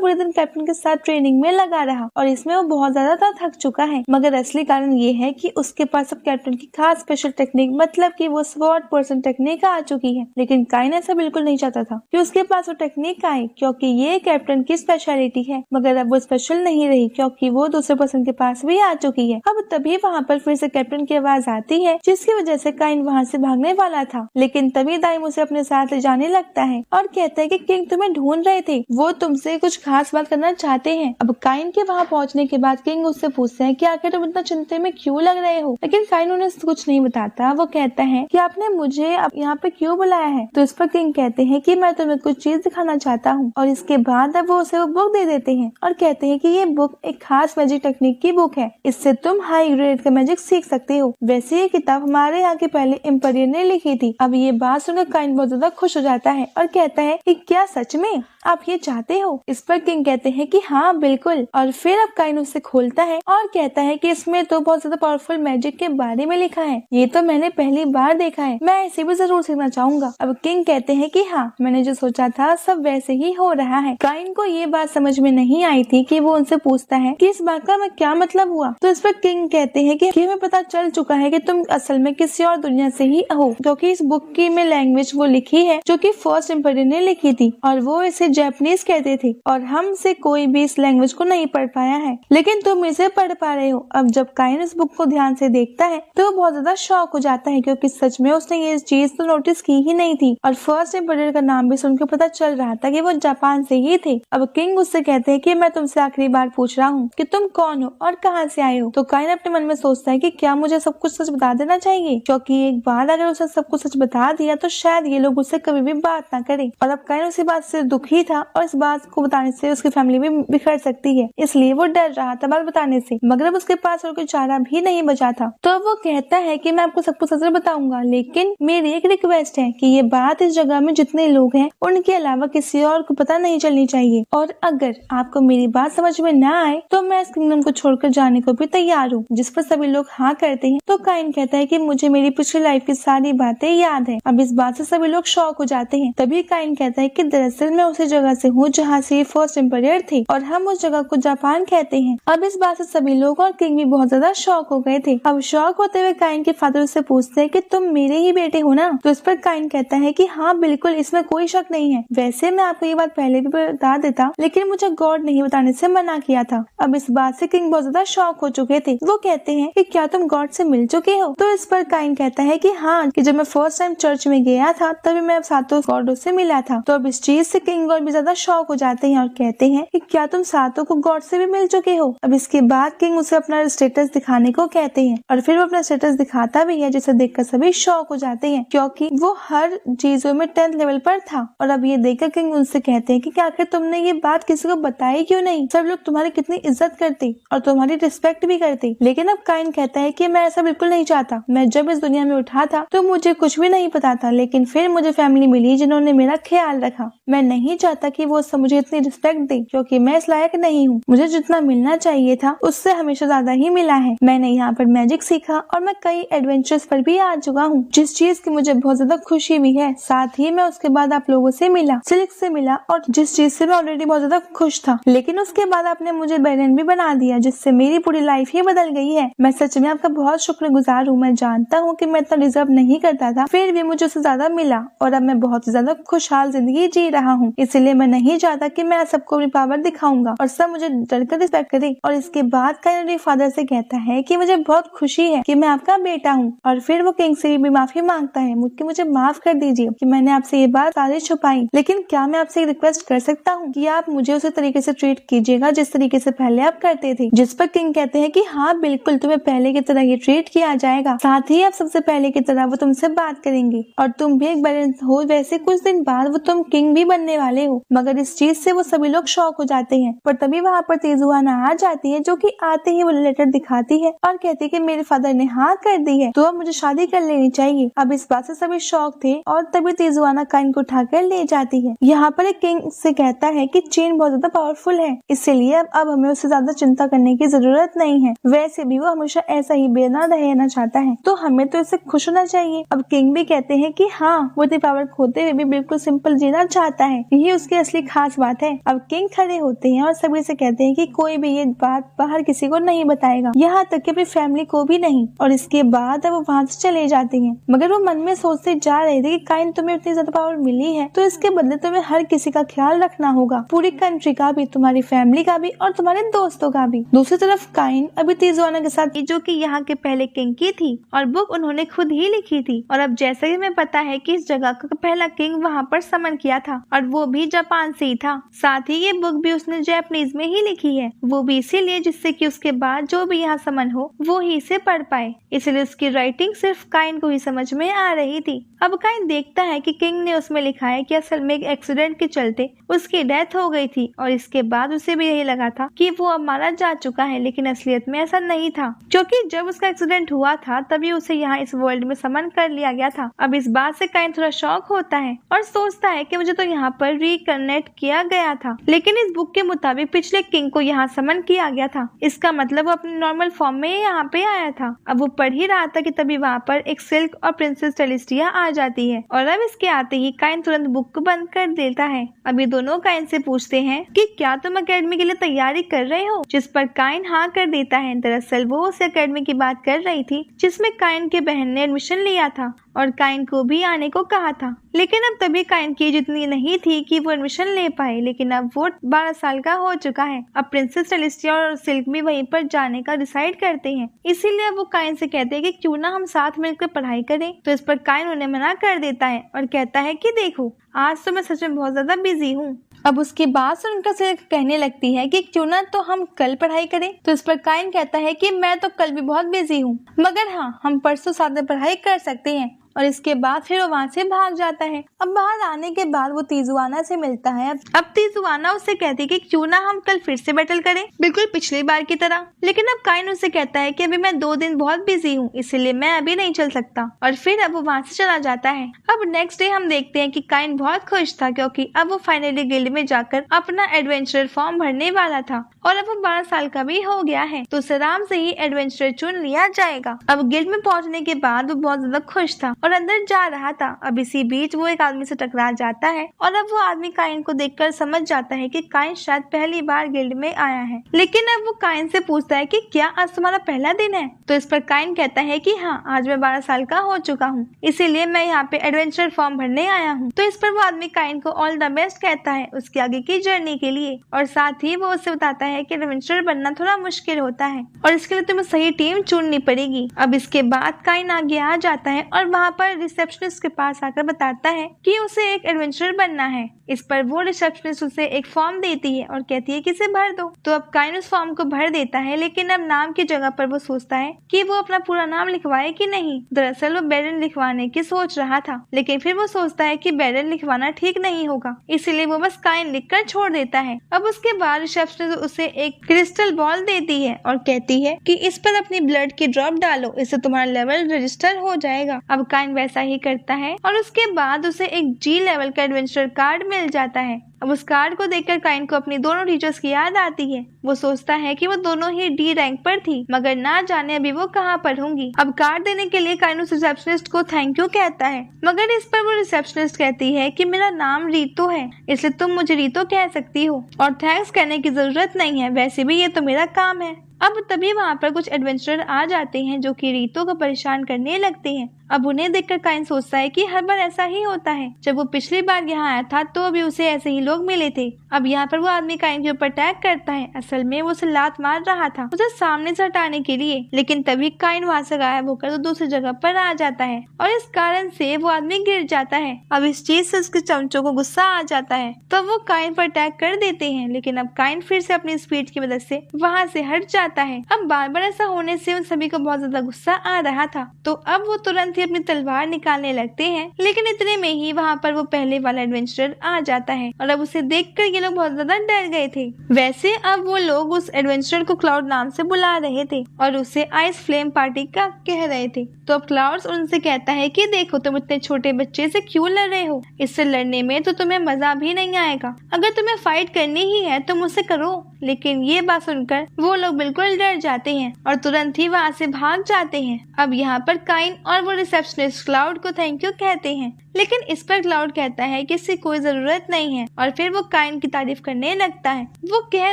पूरे दिन कैप्टन के साथ ट्रेनिंग में लगा रहा और इसमें वो बहुत ज्यादा थक चुका है, मगर असली कारण ये है कि उसके पास अब कैप्टन की खास स्पेशल टेक्निक, मतलब कि वो स्वॉर्ड पर्सन टेक्निक आ चुकी है। लेकिन काइन ऐसा बिल्कुल नहीं चाहता था कि उसके पास वो टेक्निक आए, क्योंकि ये कैप्टन की स्पेशलिटी है, मगर अब वो स्पेशल नहीं रही क्योंकि वो दूसरे पर्सन के पास भी आ चुकी है। अब तभी वहाँ पर फिर से कैप्टन की आवाज आती है, जिसकी वजह से काइन वहाँ से भागने वाला था, लेकिन तभी दाइम उसे अपने साथ ले जाने लगता है और कहता है कि किंग तुम्हें ढूंढ रहे थे, वो तुमसे कुछ खास बात करना चाहते हैं। अब काइन के वहाँ पहुँचने के बाद किंग उससे पूछते हैं कि आखिर तुम इतना चिंता में क्यों लग रहे हो, लेकिन काइन उन्हें कुछ नहीं बताता। वो कहता है कि आपने मुझे अब यहाँ पे क्यों बुलाया है। तो इस पर किंग कहते हैं कि मैं तुम्हें कुछ चीज दिखाना चाहता हूँ और इसके बाद अब वो उसे वो बुक दे देते हैं और कहते हैं कि ये बुक एक खास मैजिक टेक्निक की बुक है, इससे तुम हाई ग्रेड का मैजिक सीख सकते हो। वैसे ये किताब हमारे यहाँ के पहले एम्पायर ने लिखी थी। अब ये बात सुनकर काइन बहुत ज्यादा खुश हो जाता है और कहता है कि क्या सच में आप ये चाहते हो। इस पर किंग कहते हैं कि हाँ बिल्कुल, और फिर अब काइन उसे खोलता है और कहता है कि इसमें तो बहुत ज्यादा पावरफुल मैजिक के बारे में लिखा है, ये तो मैंने पहली बार देखा है, मैं इसे भी जरूर सीखना चाहूंगा। अब किंग कहते हैं कि हाँ, मैंने जो सोचा था सब वैसे ही हो रहा है। काइन को ये बात समझ में नहीं आई थी कि वो उनसे पूछता है कि इस बात का मैं क्या मतलब हुआ। तो इस पर किंग कहते हैं कि हमें पता चल चुका है कि तुम असल में किसी और दुनिया से ही हो, क्योंकि इस बुक की में लैंग्वेज वो लिखी है जो कि फर्स्ट एम्पायर ने लिखी थी और वो इसे जापानीज कहते थे और हमसे कोई भी इस लैंग्वेज को नहीं पढ़ पाया है, लेकिन तुम इसे पढ़ पा रहे हो। अब जब काइन इस बुक को ध्यान से देखता है तो वो बहुत ज्यादा शॉक हो जाता है, क्योंकि सच में उसने ये चीज तो नोटिस की ही नहीं थी और फर्स्ट एम्परर का नाम भी सुनकर पता चल रहा था कि वो जापान से ही थे। अब किंग उससे कहते हैं कि मैं तुमसे आखिरी बार पूछ रहा हूँ कि तुम कौन हो और कहाँ से आए हो। तो काइन अपने मन में सोचता है कि क्या मुझे सब कुछ सच बता देना चाहिए, क्योंकि एक बार अगर उसे सब कुछ सच बता दिया तो शायद ये लोग उससे कभी भी बात ना करे। और अब काइन उसी बात से दुखी था और इस बात को बताने से उसकी फैमिली भी बिखर सकती है, इसलिए वो डर रहा था बात बताने से, मगर अब उसके पास और कोई चारा भी नहीं बचा था। तो अब वो कहता है कि मैं आपको सब कुछ सच बताऊंगा, लेकिन मेरी एक रिक्वेस्ट है कि ये बात इस जगह में जितने लोग हैं उनके अलावा किसी और को पता नहीं चलनी चाहिए, और अगर आपको मेरी बात समझ में ना आए तो मैं इस किंगडम को छोड़कर जाने को भी तैयार हूँ। जिस पर सभी लोग हाँ करते हैं। तो काइन कहता है कि मुझे मेरी पिछली लाइफ की सारी बातें याद है। अब इस बात से सभी लोग शॉक हो जाते हैं। तभी काइन कहता है कि दरअसल मैं उसी जगह से हूँ जहाँ से फर्स्ट एम्परर थे और हम उस जगह को जापान कहते हैं। अब इस बात से सभी लोग और किंग भी बहुत ज्यादा शॉक हो गए थे। अब शॉक होते हुए काइन के फादर उससे पूछते हैं कि तुम मेरे ही बेटे हो ना। तो इस पर काइन कहता है कि हाँ बिल्कुल, इसमें कोई शक नहीं है। वैसे मैं आपको ये बात पहले भी बता देता, लेकिन मुझे गॉड नहीं बताने से मना किया था। अब इस बात से किंग बहुत ज्यादा शॉक हो चुके थे। वो कहते हैं कि क्या तुम गॉड से मिल चुके हो। तो इस पर काइन कहता है कि हाँ, कि जब मैं फर्स्ट टाइम चर्च में गया था तभी मैं सातों गॉडों से मिला था। तो अब इस चीज से किंग और भी ज्यादा शॉक हो जाते हैं और कहते हैं कि क्या तुम सातों को गॉड से भी मिल चुके हो। अब इसके बाद किंग उसे अपना स्टेटस दिखाने को कहते हैं और फिर वो अपना स्टेटस दिखाता भी है, जिसे देखकर सभी शॉक हो जाते हैं, क्योंकि वो हर चीजों में 10th लेवल पर था। और अब ये देखकर किंग उनसे कहते हैं कि आखिर तुमने ये बात किसी को बताई क्यों नहीं। सब लोग तुम्हारी कितनी इज्जत करते और तुम्हारी रिस्पेक्ट भी करते। लेकिन अब काइन कहता है कि मैं ऐसा बिल्कुल नहीं चाहता। मैं जब इस दुनिया में उठा था तो मुझे कुछ भी नहीं पता था, लेकिन फिर मुझे फैमिली मिली जिन्होंने मेरा ख्याल रखा। मैं नहीं चाहता कि वो सब मुझे इतनी रिस्पेक्ट दे, क्योंकि मैं इस लायक नहीं हूँ। मुझे जितना मिलना चाहिए था उससे हमेशा ज्यादा ही मिला है। मैंने यहाँ पर मैजिक सीखा और मैं कई एडवेंचर्स पर भी आ चुका हूँ, जिस चीज की मुझे बहुत ज्यादा खुशी भी है। साथ ही मैं उसके बाद आप लोगों से मिला, सिल्क से मिला, और जिस चीज से मैं ऑलरेडी बहुत ज्यादा खुश था। लेकिन उसके बाद आपने मुझे बैरन भी बना दिया, जिससे मेरी पूरी लाइफ ही बदल गई है। मैं सच में आपका बहुत शुक्रगुजार हूँ। मैं जानता हूँ कि मैं इतना डिजर्व नहीं करता था, फिर भी मुझे उससे ज्यादा मिला और अब मैं बहुत ज्यादा खुशहाल जिंदगी जी रहा हूँ। इसलिए मैं नहीं चाहता कि मैं सबको अपनी पावर दिखाऊंगा और सब मुझे डरकर रिस्पेक्ट करे। और इसके बाद काइन फादर से कहता है कि मुझे बहुत खुशी है कि मैं आपका बेटा हूँ। और फिर वो किंग से भी माफी मांगता है कि मुझे माफ कर दीजिए कि मैंने आपसे ये बात सारी छुपाई, लेकिन क्या मैं आपसे रिक्वेस्ट कर सकता हूँ कि आप मुझे उसी तरीके से ट्रीट कीजिएगा जिस तरीके से पहले आप करते थे। जिस पर किंग कहते हैं कि हाँ बिल्कुल, तुम्हें पहले की तरह ही ट्रीट किया जाएगा। साथ ही अब सबसे पहले की तरह वो तुमसे बात करेंगे और तुम भी एक बैलेंस हो। वैसे कुछ दिन बाद वो तुम किंग भी बनने वाले हो। मगर इस चीज से वो सभी लोग शॉक हो जाते हैं। पर तभी वहाँ पर तेजुआना आ जाती है, जो कि आते ही वो लेटर दिखाती है और कहती है कि मेरे फादर ने हाँ कर दी है, तो अब मुझे शादी कर लेनी चाहिए। अब इस बात से सभी शॉक थे और तभी तेजुआना काइन को उठाकर ले जाती है। यहाँ पर एक किंग से कहता है कि चेन बहुत ज्यादा पावरफुल है, इसलिए अब हमें उससे ज्यादा चिंता करने की जरूरत नहीं है। वैसे भी वो हमेशा ऐसा ही बेना रहना चाहता है, तो हमें तो इससे खुश होना चाहिए। अब किंग भी कहते हैं कि हाँ, वो इतनी पावर खोते हुए भी बिल्कुल सिंपल जीना चाहता है, ये उसकी असली खास बात है। अब किंग खड़े होते हैं और सभी से कहते हैं कि कोई भी ये बात बाहर किसी को नहीं बताएगा, यहाँ तक कि अपनी फैमिली को भी नहीं। और इसके बाद अब वो वहाँ से चले जाते हैं। मगर वो मन में सोचते जा रहे थे कि काइन, तुम्हें इतनी ज्यादा पावर मिली है तो इसके बदले तुम्हें हर किसी का ख्याल रखना होगा, पूरी कंट्री का भी, तुम्हारी फैमिली का भी और तुम्हारे दोस्तों का भी। दूसरी तरफ काइन अभी तेजुआना के साथ, जो कि यहाँ के पहले किंग की थी और बुक उन्होंने खुद ही लिखी थी। और अब जैसे कि हमें पता है कि इस जगह का पहला किंग वहाँ पर समन किया था और वो भी जापान से ही था। साथ ही ये बुक भी उसने जापानीज में ही लिखी है, वो भी इसीलिए जिससे कि उसके बाद जो भी यहाँ समन हो वो ही इसे पढ़ पाए। इसलिए उसकी राइटिंग सिर्फ काइन को ही समझ में आ रही थी। अब काइन देखता है कि किंग ने उसमें लिखा है कि असल में एक एक्सीडेंट के चलते उसकी डेथ हो गई थी और इसके बाद उसे भी यही लगा था कि वो अब मारा जा चुका है, लेकिन असलियत में ऐसा नहीं था, क्योंकि जब उसका एक्सीडेंट हुआ था तभी उसे यहाँ इस वर्ल्ड में समन कर लिया गया था। अब इस बात से काइन थोड़ा शॉक होता है और सोचता है कि मुझे तो यहाँ पर रिकनेक्ट किया गया था, लेकिन इस बुक के मुताबिक पिछले किंग को यहाँ समन किया गया था। इसका मतलब वो अपने नॉर्मल फॉर्म में यहाँ पे आया था। अब वो पढ़ ही रहा था कि तभी वहाँ पर एक सिल्क और प्रिंसेस टेलिस्टिया आ जाती है और अब इसके आते ही काइन तुरंत बुक को बंद कर देता है। अब ये दोनों काइन से पूछते हैं कि क्या तुम अकेडमी के लिए तैयारी कर रहे हो, जिस पर काइन हाँ कर देता है। दरअसल वो उस अकेडमी की बात कर रही थी जिसमें काइन के बहन ने एडमिशन लिया था। और काइन को भी आने को कहा था। लेकिन अब तभी काइन की जितनी नहीं थी कि वो एडमिशन ले पाए, लेकिन अब वो 12 साल का हो चुका है। अब प्रिंसेस सेलेस्टिया और सिल्क भी वहीं पर जाने का डिसाइड करते हैं। इसीलिए वो काइन से कहते हैं कि क्यों ना हम साथ मिलकर पढ़ाई करें। तो इस पर काइन उन्हें मना कर देता है और कहता है कि देखो, आज तो मैं सच में बहुत ज्यादा बिजी हूँ। अब उसकी बात सुनकर सिल्क कहने लगती है कि क्यों ना तो हम कल पढ़ाई करें। तो इस पर काइन कहता है कि मैं तो कल भी बहुत बिजी हूँ, मगर हाँ, हम परसों साथ में पढ़ाई कर सकते हैं। और इसके बाद फिर वो वहाँ से भाग जाता है। अब बाहर आने के बाद वो तीजुआना से मिलता है। अब तीजुआना उससे कहती है कि क्यों ना हम कल फिर से बैटल करें, बिल्कुल पिछली बार की तरह। लेकिन अब काइन उससे कहता है कि अभी मैं 2 दिन बहुत बिजी हूँ, इसलिए मैं अभी नहीं चल सकता। और फिर अब वो वहाँ से चला जाता है। अब नेक्स्ट डे हम देखते हैं कि काइन बहुत खुश था, क्योंकि अब वो फाइनली गिल्ड में जाकर अपना एडवेंचर फॉर्म भरने वाला था और अब वो 12 साल का भी हो गया है, तो उसे आराम से ही एडवेंचर चुन लिया जाएगा। अब गिल्ड में पहुंचने के बाद वो बहुत ज्यादा खुश था और अंदर जा रहा था। अब इसी बीच वो एक आदमी से टकरा जाता है और अब वो आदमी काइन को देखकर समझ जाता है कि काइन शायद पहली बार गिल्ड में आया है। लेकिन अब वो काइन से पूछता है कि क्या आज तुम्हारा पहला दिन है। तो इस पर काइन कहता है कि हाँ, आज मैं 12 साल का हो चुका हूँ, इसीलिए मैं यहाँ पे एडवेंचर फॉर्म भरने आया हूँ। तो इस पर वो आदमी काइन को ऑल द बेस्ट कहता है उसके आगे की जर्नी के लिए, और साथ ही वो उसे बताता है कि एडवेंचर बनना थोड़ा मुश्किल होता है और इसके लिए तुम्हें सही टीम चुननी पड़ेगी। अब इसके बाद काइन आगे आ जाता है और वहाँ पर रिसेप्शनिस्ट के पास आकर बताता है कि उसे एक एडवेंचरर बनना है। इस पर वो रिसेप्शनिस्ट उसे एक फॉर्म देती है और कहती है कि इसे भर दो। तो अब काइन उस फॉर्म को भर देता है, लेकिन अब नाम की जगह पर वो सोचता है कि वो अपना पूरा नाम लिखवाए कि नहीं। दरअसल वो बैरन लिखवाने की सोच रहा था, लेकिन फिर वो सोचता है कि बैरन लिखवाना ठीक नहीं होगा, इसीलिए वो बस काइन लिखकर छोड़ देता है। अब उसके बाद रिसेप्शनिस्ट उसे एक क्रिस्टल बॉल देती है और कहती है कि इस पर अपनी ब्लड की ड्रॉप डालो, इससे तुम्हारा लेवल रजिस्टर हो जाएगा। अब काइन वैसा ही करता है और उसके बाद उसे एक जी लेवल का एडवेंचर कार्ड मिल जाता है। अब उस कार्ड को देखकर काइन को अपनी दोनों टीचर्स की याद आती है। वो सोचता है कि वो दोनों ही डी रैंक पर थी, मगर ना जाने अभी वो कहाँ पर होंगी। अब कार्ड देने के लिए काइन उस रिसेप्शनिस्ट को थैंक यू कहता है, मगर इस पर वो रिसेप्शनिस्ट कहती है कि मेरा नाम रीतो है, इसलिए तुम मुझे रीतो कह सकती हो और थैंक्स कहने की जरूरत नहीं है, वैसे भी ये तो मेरा काम है। अब तभी वहाँ पर कुछ एडवेंचरर आ जाते हैं जो कि रीतो को परेशान करने लगते हैं। अब उन्हें देखकर काइन सोचता है कि हर बार ऐसा ही होता है, जब वो पिछली बार यहाँ आया था तो अभी उसे ऐसे ही लोग मिले थे। अब यहाँ पर वो आदमी काइन के ऊपर अटैक करता है, असल में वो उसे लात मार रहा था उसे सामने से हटाने के लिए, लेकिन तभी काइन वहाँ से गायब होकर तो दूसरी जगह पर आ जाता है और इस कारण से वो आदमी गिर जाता है। अब इस चीज से उसके चमचों को गुस्सा आ जाता है, तो वो काइन पर अटैक कर देते हैं, लेकिन अब काइन फिर से अपनी स्पीड की मदद से वहाँ से हट जाता है। अब बार बार ऐसा होने से उन सभी को बहुत ज्यादा गुस्सा आ रहा था, तो अब वो तुरंत ही अपनी तलवार निकालने लगते हैं, लेकिन इतने में ही वहाँ पर वो पहले वाला एडवेंचरर आ जाता है और अब उसे देखकर ये लोग बहुत ज्यादा डर गए थे। वैसे अब वो लोग उस एडवेंचरर को क्लाउड नाम से बुला रहे थे और उसे आइस फ्लेम पार्टी का कह रहे थे। तो अब क्लाउड्स उनसे कहता है कि देखो, तुम इतने छोटे बच्चे से क्यों लड़ रहे हो, इससे लड़ने में तो तुम्हें मजा भी नहीं आएगा, अगर तुम्हें फाइट करनी ही है तो मुझसे करो। लेकिन ये बात सुनकर वो लोग बिल्कुल डर जाते हैं और तुरंत ही वहाँ से भाग जाते हैं। अब यहाँ पर काइन और वो रिसेप्शनिस्ट क्लाउड को थैंक यू कहते हैं, लेकिन इस पर क्लाउड कहता है कि इसकी कोई जरूरत नहीं है और फिर वो काइन की तारीफ करने लगता है। वो कह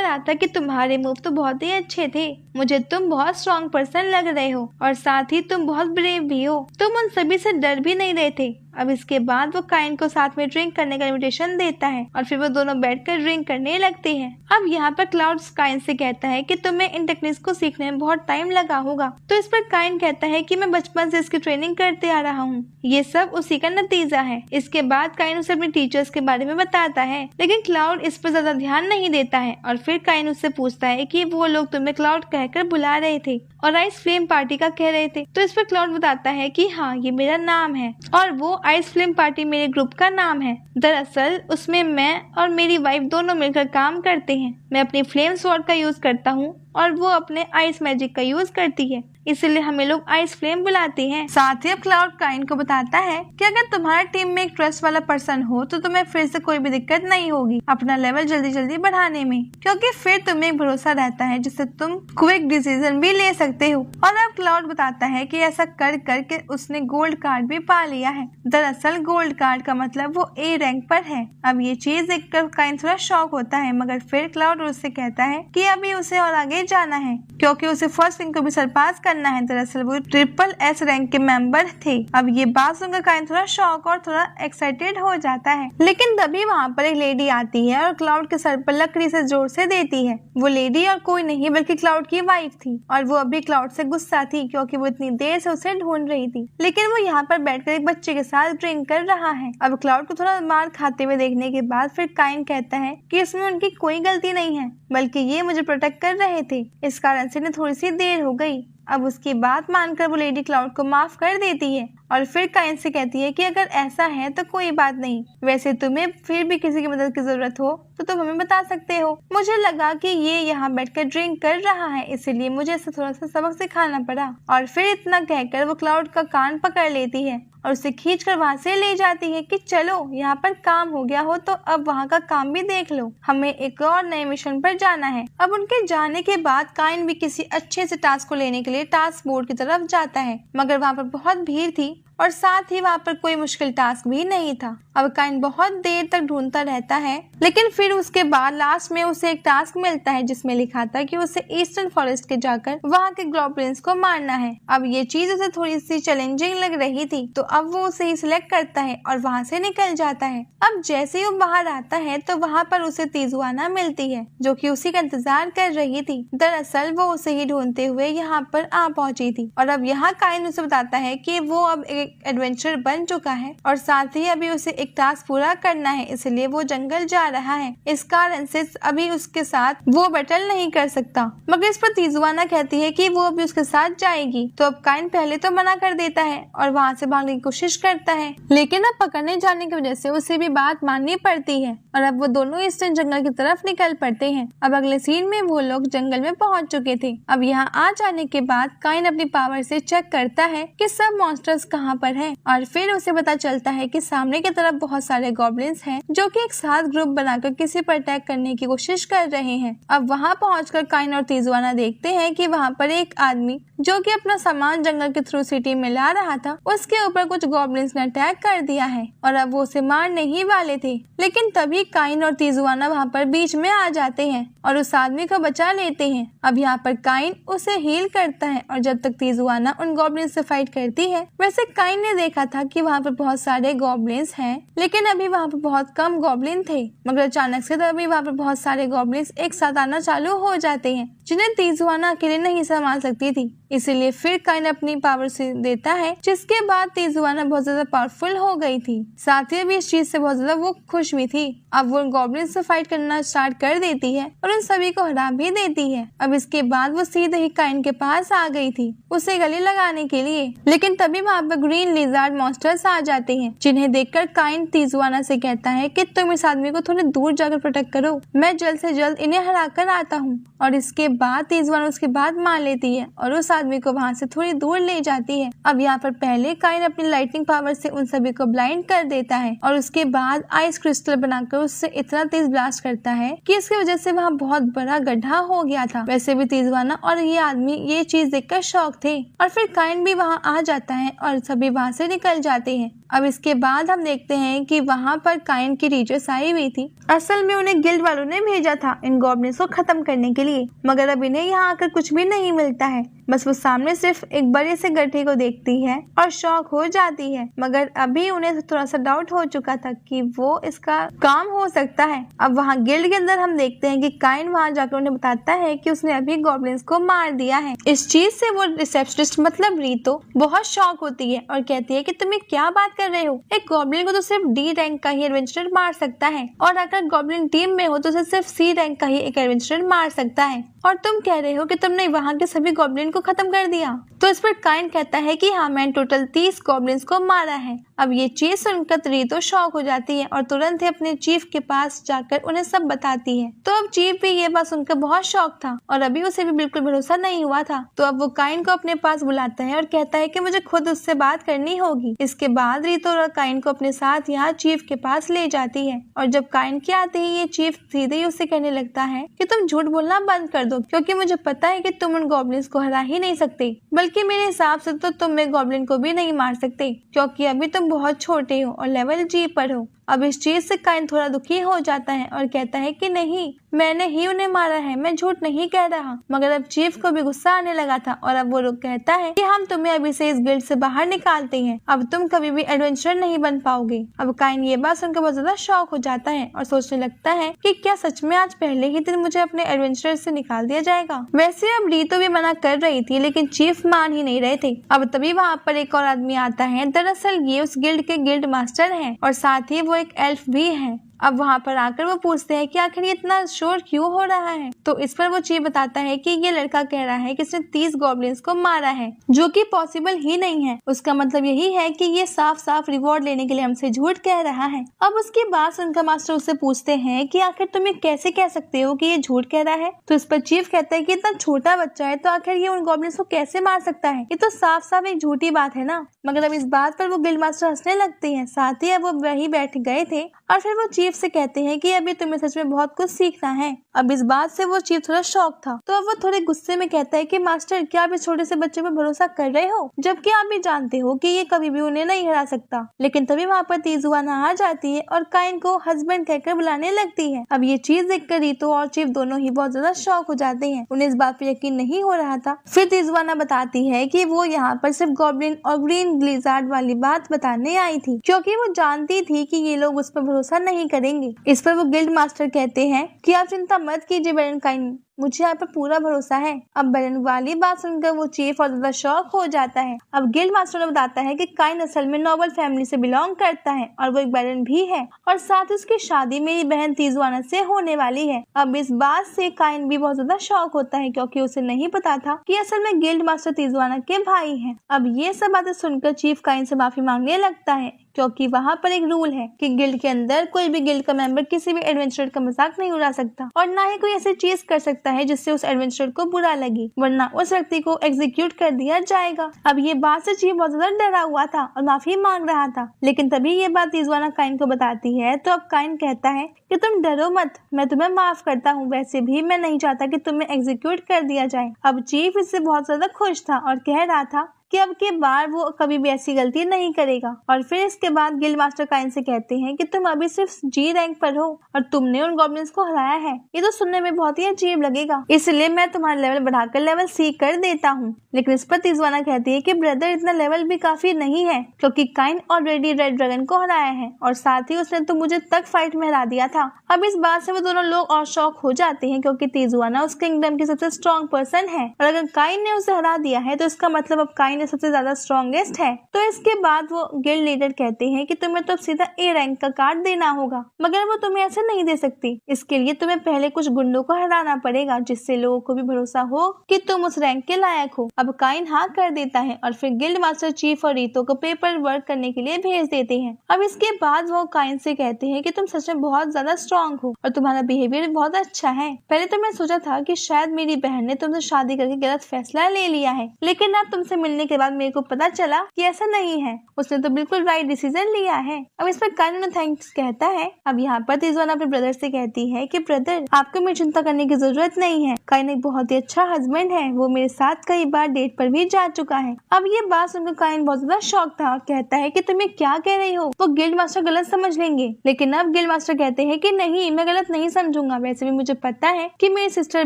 रहा था कि तुम्हारे मूव तो बहुत ही अच्छे थे, मुझे तुम बहुत स्ट्रॉन्ग पर्सन लग रहे हो और साथ ही तुम बहुत ब्रेव भी हो, तुम उन सभी से डर भी नहीं रहे थे। अब इसके बाद वो काइन को साथ में ड्रिंक करने का इन्विटेशन देता है और फिर वो दोनों बैठकर ड्रिंक करने लगते हैं। अब यहाँ पर क्लाउड काइन से कहता है कि तुम्हें इन टेक्निक्स को सीखने में बहुत टाइम लगा होगा। तो इस पर काइन कहता है कि मैं बचपन से इसकी ट्रेनिंग करते आ रहा हूँ, ये सब उसी का नतीजा है। इसके बाद काइन उसे अपने टीचर्स के बारे में बताता है, लेकिन क्लाउड इस पर ज्यादा ध्यान नहीं देता है और फिर काइन उससे पूछता है कि वो लोग तुम्हें क्लाउड कहकर बुला रहे थे और आइस फ्लेम पार्टी का कह रहे थे। तो इस पर क्लाउड बताता है कि हाँ, ये मेरा नाम है और वो आइस फ्लेम पार्टी मेरे ग्रुप का नाम है। दरअसल उसमें मैं और मेरी वाइफ दोनों मिलकर काम करते हैं। मैं अपनी फ्लेम स्वॉर्ड का यूज करता हूँ और वो अपने आइस मैजिक का यूज करती है, इसलिए हमें लोग आइस फ्लेम बुलाते हैं। साथ ही अब क्लाउड काइन को बताता है कि अगर तुम्हारी टीम में एक ट्रस्ट वाला पर्सन हो तो तुम्हें फिर से कोई भी दिक्कत नहीं होगी अपना लेवल जल्दी जल्दी बढ़ाने में, क्योंकि फिर तुम्हें एक भरोसा रहता है जिससे तुम क्विक डिसीजन भी ले सकते हो। और अब क्लाउड बताता है कि ऐसा कर करके उसने गोल्ड कार्ड भी पा लिया है। दरअसल गोल्ड कार्ड का मतलब वो ए रैंक पर है। अब ये चीज देखकर काइन थोड़ा शॉक होता है, मगर फिर क्लाउड उससे कहता है कि अभी उसे और आगे जाना है क्योंकि उसे फर्स्ट विंग को भी सरपास करना है। दरअसल वो SSS रैंक के मेंबर थे। अब ये बात सुनकर काइन थोड़ा शॉक और थोड़ा एक्साइटेड हो जाता है, लेकिन तभी वहाँ पर एक लेडी आती है और क्लाउड के सर पर लकड़ी से जोर से देती है। वो लेडी और कोई नहीं बल्कि क्लाउड की वाइफ थी और वो अभी क्लाउड से गुस्सा थी क्योंकि वो इतनी देर से उसे ढूंढ रही थी, लेकिन वो यहाँ पर बैठकर एक बच्चे के साथ ड्रिंक कर रहा है। अब क्लाउड को थोड़ा मार खाते हुए देखने के बाद फिर काइन कहता है कि इसमें उनकी कोई गलती नहीं है, बल्कि ये मुझे प्रोटेक्ट कर रहे थे, इस कारण से थोड़ी सी देर हो गई। अब उसकी बात मानकर वो लेडी क्लाउड को माफ कर देती है और फिर काइन से कहती है कि अगर ऐसा है तो कोई बात नहीं, वैसे तुम्हें फिर भी किसी की मदद की जरूरत हो तो तुम हमें बता सकते हो। मुझे लगा कि ये यहाँ बैठकर ड्रिंक कर रहा है, इसलिए मुझे इसे थोड़ा सा सबक सिखाना पड़ा। और फिर इतना कहकर वो क्लाउड का कान पकड़ लेती है और उसे खींचकर वहाँ से ले जाती है कि चलो यहाँ पर काम हो गया हो तो अब वहाँ का काम भी देख लो, हमें एक और नए मिशन पर जाना है। अब उनके जाने के बाद काइन भी किसी अच्छे से टास्क को लेने के लिए टास्क बोर्ड की तरफ जाता है, मगर वहाँ पर बहुत भीड़ थी और साथ ही वहाँ पर कोई मुश्किल टास्क भी नहीं था। अब काइन बहुत देर तक ढूंढता रहता है, लेकिन फिर उसके बाद लास्ट में उसे एक टास्क मिलता है जिसमें लिखा था कि उसे ईस्टर्न फॉरेस्ट के जाकर वहाँ के गॉब्लिन्स को मारना है। अब ये चीज उसे थोड़ी सी चैलेंजिंग लग रही थी, तो अब वो उसे ही सिलेक्ट करता है और वहाँ से निकल जाता है। अब जैसे ही वो बाहर आता है तो वहाँ पर उसे तिजुआना मिलती है जो कि उसी का इंतजार कर रही थी। दरअसल वो उसे ही ढूंढते हुए यहाँ पर आ पहुंची थी और अब यहाँ काइन उसे बताता है कि वो अब एक एडवेंचर बन चुका है और साथ ही अभी उसे एक टास्क पूरा करना है, इसलिए वो जंगल जा रहा है। इस कारण से अभी उसके साथ वो बैटल नहीं कर सकता, मगर इस पर तिजुआना कहती है कि वो अभी उसके साथ जाएगी। तो अब काइन पहले तो मना कर देता है और वहाँ से भागने की कोशिश करता है, लेकिन अब पकड़ने जाने की वजह से उसे भी बात माननी पड़ती है और अब वो दोनों ईस्टर्न जंगल की तरफ निकल पड़ते हैं। अब अगले सीन में वो लोग जंगल में पहुंच चुके थे। अब यहाँ आ जाने के बाद काइन अपनी पावर से चेक करता है कि सब मॉन्स्टर्स कहाँ पर है और फिर उसे पता चलता है कि सामने की तरफ बहुत सारे गॉब्लिन्स हैं जो कि एक साथ ग्रुप बनाकर किसी पर अटैक करने की कोशिश कर रहे हैं। अब वहाँ पहुंचकर काइन और तिजुआना देखते हैं कि वहाँ पर एक आदमी जो कि अपना सामान जंगल के थ्रू सिटी में ला रहा था, उसके ऊपर कुछ गॉब्लिन्स ने अटैक कर दिया है और अब वो उसे मारने ही वाले थे, लेकिन तभी काइन और तिजुआना वहाँ पर बीच में आ जाते हैं और उस आदमी को बचा लेते हैं। अब यहाँ पर काइन उसे हील करता है और जब तक तिजुआना उन गॉब्लिन्स से फाइट करती है, वैसे काइन ने देखा था कि वहाँ पर बहुत सारे गॉब्लिन्स हैं, लेकिन अभी वहाँ पर बहुत कम गॉब्लिन थे, मगर अचानक से तभी वहाँ पर बहुत सारे गॉब्लिन्स एक साथ आना चालू हो जाते हैं जिन्हें तिजुआना अकेले नहीं संभाल सकती थी। इसीलिए फिर काइन अपनी पावर से देता है, जिसके बाद तिजुआना बहुत ज्यादा पावरफुल हो गई थी। साथ ही भी इस चीज से बहुत ज्यादा वो खुश भी थी। अब वो गॉब्लिन्स से फाइट करना स्टार्ट कर देती है और उन सभी को हरा भी देती है। अब इसके बाद वो सीधे ही काइन के पास आ गई थी उसे गले लगाने के लिए, लेकिन तभी वहाँ पर ग्रीन लिजार्ड मॉन्स्टर्स आ जाते हैं, जिन्हें देखकर काइन तिजुआना से कहता है कि तुम इस आदमी को थोड़े दूर जाकर प्रोटेक्ट करो, मैं जल्द से जल्द इन्हें हरा कर आता हूँ। और इसके बाद तिजुआना उसके बाद मान लेती है और उस आदमी को वहाँ से थोड़ी दूर ले जाती है। अब यहाँ पर पहले काइन अपनी लाइटनिंग पावर से उन सभी को ब्लाइंड कर देता है और उसके बाद आइस क्रिस्टल बनाकर उससे इतना तेज ब्लास्ट करता है कि इसकी वजह से वहाँ बहुत बड़ा गड्ढा हो गया था। वैसे भी तिजुआना और ये आदमी ये चीज देखकर शॉक थे और फिर काइन भी वहाँ आ जाता है और सभी वहाँ से निकल जाते हैं। अब इसके बाद हम देखते हैं कि वहाँ पर काइन की रीचर्स आई हुई थी। असल में उन्हें गिल्ड वालों ने भेजा था इन गॉब्लिन्स को खत्म करने के लिए, मगर अब इन्हें यहाँ आकर कुछ भी नहीं मिलता है। बस वो सामने सिर्फ एक बड़े से गड्ढे को देखती है और शॉक हो जाती है, मगर अभी उन्हें थोड़ा सा डाउट हो चुका था कि वो इसका काम हो सकता है। अब वहाँ गिल्ड के अंदर हम देखते हैं कि काइन वहाँ जाकर उन्हें बताता है कि उसने अभी गॉब्लिन्स को मार दिया है। इस चीज से वो रिसेप्शनिस्ट मतलब रीतो बहुत शॉक होती है और कहती है कि तुम क्या बात कर रहे हो, एक गॉब्लिन को तो सिर्फ डी रैंक का ही एडवेंचरर मार सकता है और अगर गॉब्लिन टीम में हो तो उसे सिर्फ सी रैंक का ही एक एडवेंचरर मार सकता है, और तुम कह रहे हो कि तुमने वहाँ के सभी गॉब्लिन को खत्म कर दिया। तो इस पर काइन कहता है कि हाँ, मैंने टोटल 30 गॉब्लिन्स को मारा है। अब ये चीज सुनकर रीतो शॉक हो जाती है और तुरंत ही अपने चीफ के पास जाकर उन्हें सब बताती है। तो अब चीफ भी ये बात सुनकर बहुत शॉक था और अभी उसे भी बिल्कुल भरोसा नहीं हुआ था। तो अब वो काइन को अपने पास बुलाता है और कहता है कि मुझे खुद उससे बात करनी होगी। इसके बाद रीतो और काइन को अपने साथ यहाँ चीफ के पास ले जाती है और जब काइन के आते ही ये चीफ सीधे ही उससे कहने लगता है कि तुम झूठ बोलना बंद कर दो, क्योंकि मुझे पता है कि तुम उन गॉब्लिन्स को हरा ही नहीं सकते, बल्कि मेरे हिसाब से तो तुम एक गॉब्लिन को भी नहीं मार सकते, क्योंकि अभी तुम बहुत छोटे हो और लेवल जी पर हो। अब इस चीज से काइन थोड़ा दुखी हो जाता है और कहता है कि नहीं, मैंने ही उन्हें मारा है, मैं झूठ नहीं कह रहा। मगर अब चीफ को भी गुस्सा आने लगा था और अब वो लोग कहता है कि हम तुम्हें अभी से इस गिल्ड से बाहर निकालते हैं, अब तुम कभी भी एडवेंचर नहीं बन पाओगे। अब काइन ये बात सुनकर बहुत ज्यादा शॉक हो जाता है और सोचने लगता है कि क्या सच में आज पहले ही दिन मुझे अपने एडवेंचर से निकाल दिया जाएगा। वैसे अब रीतो भी मना कर रही थी लेकिन चीफ मान ही नहीं रहे थे। अब तभी वहाँ पर एक और आदमी आता है। दरअसल ये उस गिल्ड के गिल्ड मास्टर हैं और साथ ही वो एक एल्फ भी है। अब वहाँ पर आकर वो पूछते हैं कि आखिर ये इतना शोर क्यों हो रहा है। तो इस पर वो चीफ बताता है कि ये लड़का कह रहा है कि इसने 30 गॉब्लिन्स को मारा है, जो कि पॉसिबल ही नहीं है। उसका मतलब यही है कि ये साफ साफ रिवॉर्ड लेने के लिए हमसे झूठ कह रहा है। अब उसके बाद उनका मास्टर उससे पूछते हैं कि आखिर तुम ये कैसे कह सकते हो कि ये झूठ कह रहा है। तो इस पर चीफ कहता है कि इतना छोटा बच्चा है तो आखिर ये उन गॉब्लिन्स को कैसे मार सकता है, ये तो साफ साफ एक झूठी बात है ना। मगर अब इस बात पर वो गिल्ड मास्टर हंसने लगते हैं। साथ ही अब वो वही बैठ गए थे और फिर वो चीफ से कहते हैं कि अभी तुम्हें सच में बहुत कुछ सीखना है। अब इस बात से वो चीफ थोड़ा शॉक था, तो अब वो थोड़े गुस्से में कहता है कि मास्टर, क्या आप इस छोटे से बच्चे पर भरोसा कर रहे हो, जबकि आप भी जानते हो कि ये कभी भी उन्हें नहीं हरा सकता। लेकिन तभी वहाँ पर तीजुआना आ जाती है और काइन को हस्बैंड कहकर बुलाने लगती है। अब ये चीज देखकर रीतो और चीफ दोनों ही बहुत ज्यादा शॉक हो जाते हैं। उन्हें इस बात पर यकीन नहीं हो रहा था। फिर तीजुआना बताती है कि वो यहाँ पर सिर्फ गॉब्लिन और ग्रीन ग्लिजार्ड वाली बात बताने आई थी, क्योंकि वो जानती थी कि ये लोग उस पर भरोसा नहीं करेंगे। इस पर वो गिल्ड मास्टर कहते हैं कि आप चिंता मत कीजिए बैरन काइन, मुझे आप पर पूरा भरोसा है। अब बैरन वाली बात सुनकर वो चीफ और ज्यादा शॉक हो जाता है। अब गिल्ड मास्टर ने बताता है कि काइन असल में नोबल फैमिली से बिलोंग करता है और वो एक बैरन भी है और साथ ही उसकी शादी मेरी बहन तीजुआना से होने वाली है। अब इस बात से काइन भी बहुत ज्यादा शॉक होता है, क्योंकि उसे नहीं पता था कि असल में गिल्ड मास्टर तीजुआना के भाई हैं। अब ये सब बातें सुनकर चीफ काइन से माफी मांगने लगता है, क्योंकि वहाँ पर एक रूल है कि गिल्ड के अंदर कोई भी गिल्ड का मेंबर किसी भी एडवेंचरर का मजाक नहीं उड़ा सकता और ना ही कोई ऐसी चीज कर सकता है जिससे उस एडवेंचरर को बुरा लगे, वरना उस व्यक्ति को एग्जीक्यूट कर दिया जाएगा। अब ये बात से चीफ बहुत ज्यादा डरा हुआ था और माफी मांग रहा था, लेकिन तभी ये बात तीजुआना काइन को बताती है। तो अब काइन कहता है कि तुम डरो मत, मैं तुम्हें माफ करता हूँ, वैसे भी मैं नहीं चाहता कि तुम्हें एग्जीक्यूट कर दिया जाए। अब चीफ इससे बहुत ज्यादा खुश था और कह रहा था कि अब के बार वो कभी भी ऐसी गलती नहीं करेगा। और फिर इसके बाद गिल्ड मास्टर काइन से कहते हैं कि तुम अभी सिर्फ जी रैंक पर हो और तुमने उन गॉब्लिन्स को हराया है, ये तो सुनने में बहुत ही अजीब लगेगा, इसलिए मैं तुम्हारा लेवल बढ़ाकर लेवल सी कर देता हूँ। लेकिन इस पर तीजुआना कहती है कि ब्रदर, इतना लेवल भी काफी नहीं है, क्योंकि काइन ऑलरेडी रेड ड्रैगन को हराया है और साथ ही उसने तो मुझे तक फाइट में हरा दिया था। अब इस बात से वो दोनों लोग और शॉक हो जाते हैं, क्योंकि तीजुआना उस किंगडम की सबसे स्ट्रॉन्ग पर्सन है और अगर काइन ने उसे हरा दिया है तो इसका मतलब अब काइन सबसे ज्यादा स्ट्रॉन्गेस्ट है। तो इसके बाद वो गिल्ड लीडर कहते हैं कि तुम्हें तो सीधा ए रैंक का कार्ड देना होगा, मगर वो तुम्हें ऐसे नहीं दे सकती। इसके लिए तुम्हें पहले कुछ गुंडों को हराना पड़ेगा, जिससे लोगों को भी भरोसा हो कि तुम उस रैंक के लायक हो। अब काइन हाँ कर देता है और फिर गिल्ड मास्टर चीफ और रीतो को पेपर वर्क करने के लिए भेज देते हैं। अब इसके बाद वो काइन से कहते हैं कि तुम सच में बहुत ज्यादा स्ट्रॉन्ग हो और तुम्हारा बिहेवियर बहुत अच्छा है। पहले तो मैं सोचा था कि शायद मेरी बहन ने तुमसे शादी करके गलत फैसला ले लिया है, लेकिन अब तुमसे मिलने के बाद मेरे को पता चला कि ऐसा नहीं है, उसने तो बिल्कुल राइट डिसीजन लिया है। अब इस पर काइन उन्हें थैंक्स कहता है। अब यहाँ पर तीजुआना अपने ब्रदर से कहती है कि ब्रदर, आपको मेरी चिंता करने की जरूरत नहीं है, काइन एक बहुत ही अच्छा हस्बैंड है, वो मेरे साथ कई बार डेट पर भी जा चुका है। अब ये बात सुनकर काइन बहुत ज्यादा शॉक था और कहता है कि तुम ये क्या कह रही हो, वो गिल्ड मास्टर गलत समझ लेंगे। लेकिन अब गिल्ड मास्टर कहते हैं कि नहीं, मैं गलत नहीं समझूंगा, वैसे भी मुझे पता है कि मेरी सिस्टर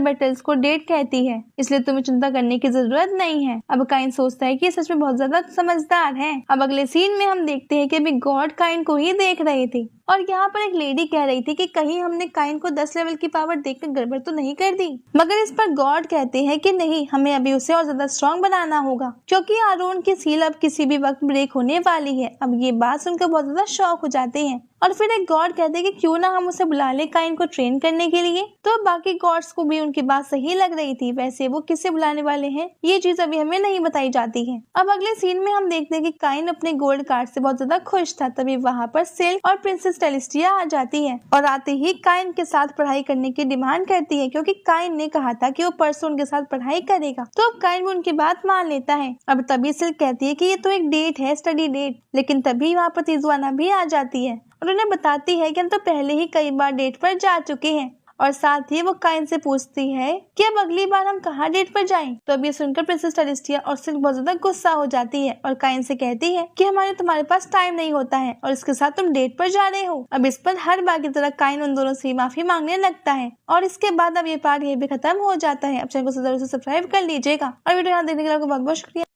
बेटल्स को डेट कहती है, इसलिए तुम्हें चिंता करने की जरूरत नहीं है। अब काइन सोचता है कि सच में बहुत ज्यादा समझदार है। अब अगले सीन में हम देखते हैं कि अभी गॉड काइन को ही देख रहे थे और यहाँ पर एक लेडी कह रही थी कि कहीं हमने काइन को 10 लेवल की पावर देखकर गड़बड़ तो नहीं कर दी, मगर इस पर गॉड कहते हैं कि नहीं, हमें अभी उसे और ज्यादा स्ट्रॉन्ग बनाना होगा, क्योंकि आरोन की सील अब किसी भी वक्त ब्रेक होने वाली है। अब ये बात सुनकर बहुत ज्यादा शॉक हो जाते हैं और फिर एक गॉड कहते हैं कि क्यों ना हम उसे बुला ले काइन को ट्रेन करने के लिए। तो बाकी गॉड्स को भी उनकी बात सही लग रही थी। वैसे वो किसे बुलाने वाले हैं ये चीज अभी हमें नहीं बताई जाती है। अब अगले सीन में हम देखते हैं कि काइन अपने गोल्ड कार्ड से बहुत ज्यादा खुश था। तभी वहाँ पर सिल्क और प्रिंसेस टेलिस्टिया आ जाती है और आते ही काइन के साथ पढ़ाई करने की डिमांड करती है, क्योंकि काइन ने कहा था कि वो परसों उनके साथ पढ़ाई करेगा। तो अब काइन भी उनकी बात मान लेता है। अब तभी सिल्क कहती है कि ये तो एक डेट है, स्टडी डेट, लेकिन तभी वहाँ पर तीजुआना भी आ जाती है और उन्हें बताती है कि हम तो पहले ही कई बार डेट पर जा चुके हैं और साथ ही वो काइन से पूछती है कि अब अगली बार हम कहाँ डेट पर जाएं। तो अब ये सुनकर प्रिंसेस टेरेस्टिया और सिल्क बहुत ज्यादा गुस्सा हो जाती है और काइन से कहती है कि हमारे तुम्हारे पास टाइम नहीं होता है और इसके साथ तुम डेट पर जा रहे हो। अब इस पर हर बार की तरह काइन उन दोनों से माफी मांगने लगता है और इसके बाद अब ये पार्ट ये भी खत्म हो जाता है। अब चैनल को जरूर से सब्सक्राइब कर लीजिएगा और वीडियो यहाँ देखने के लिए आपको बहुत बहुत शुक्रिया।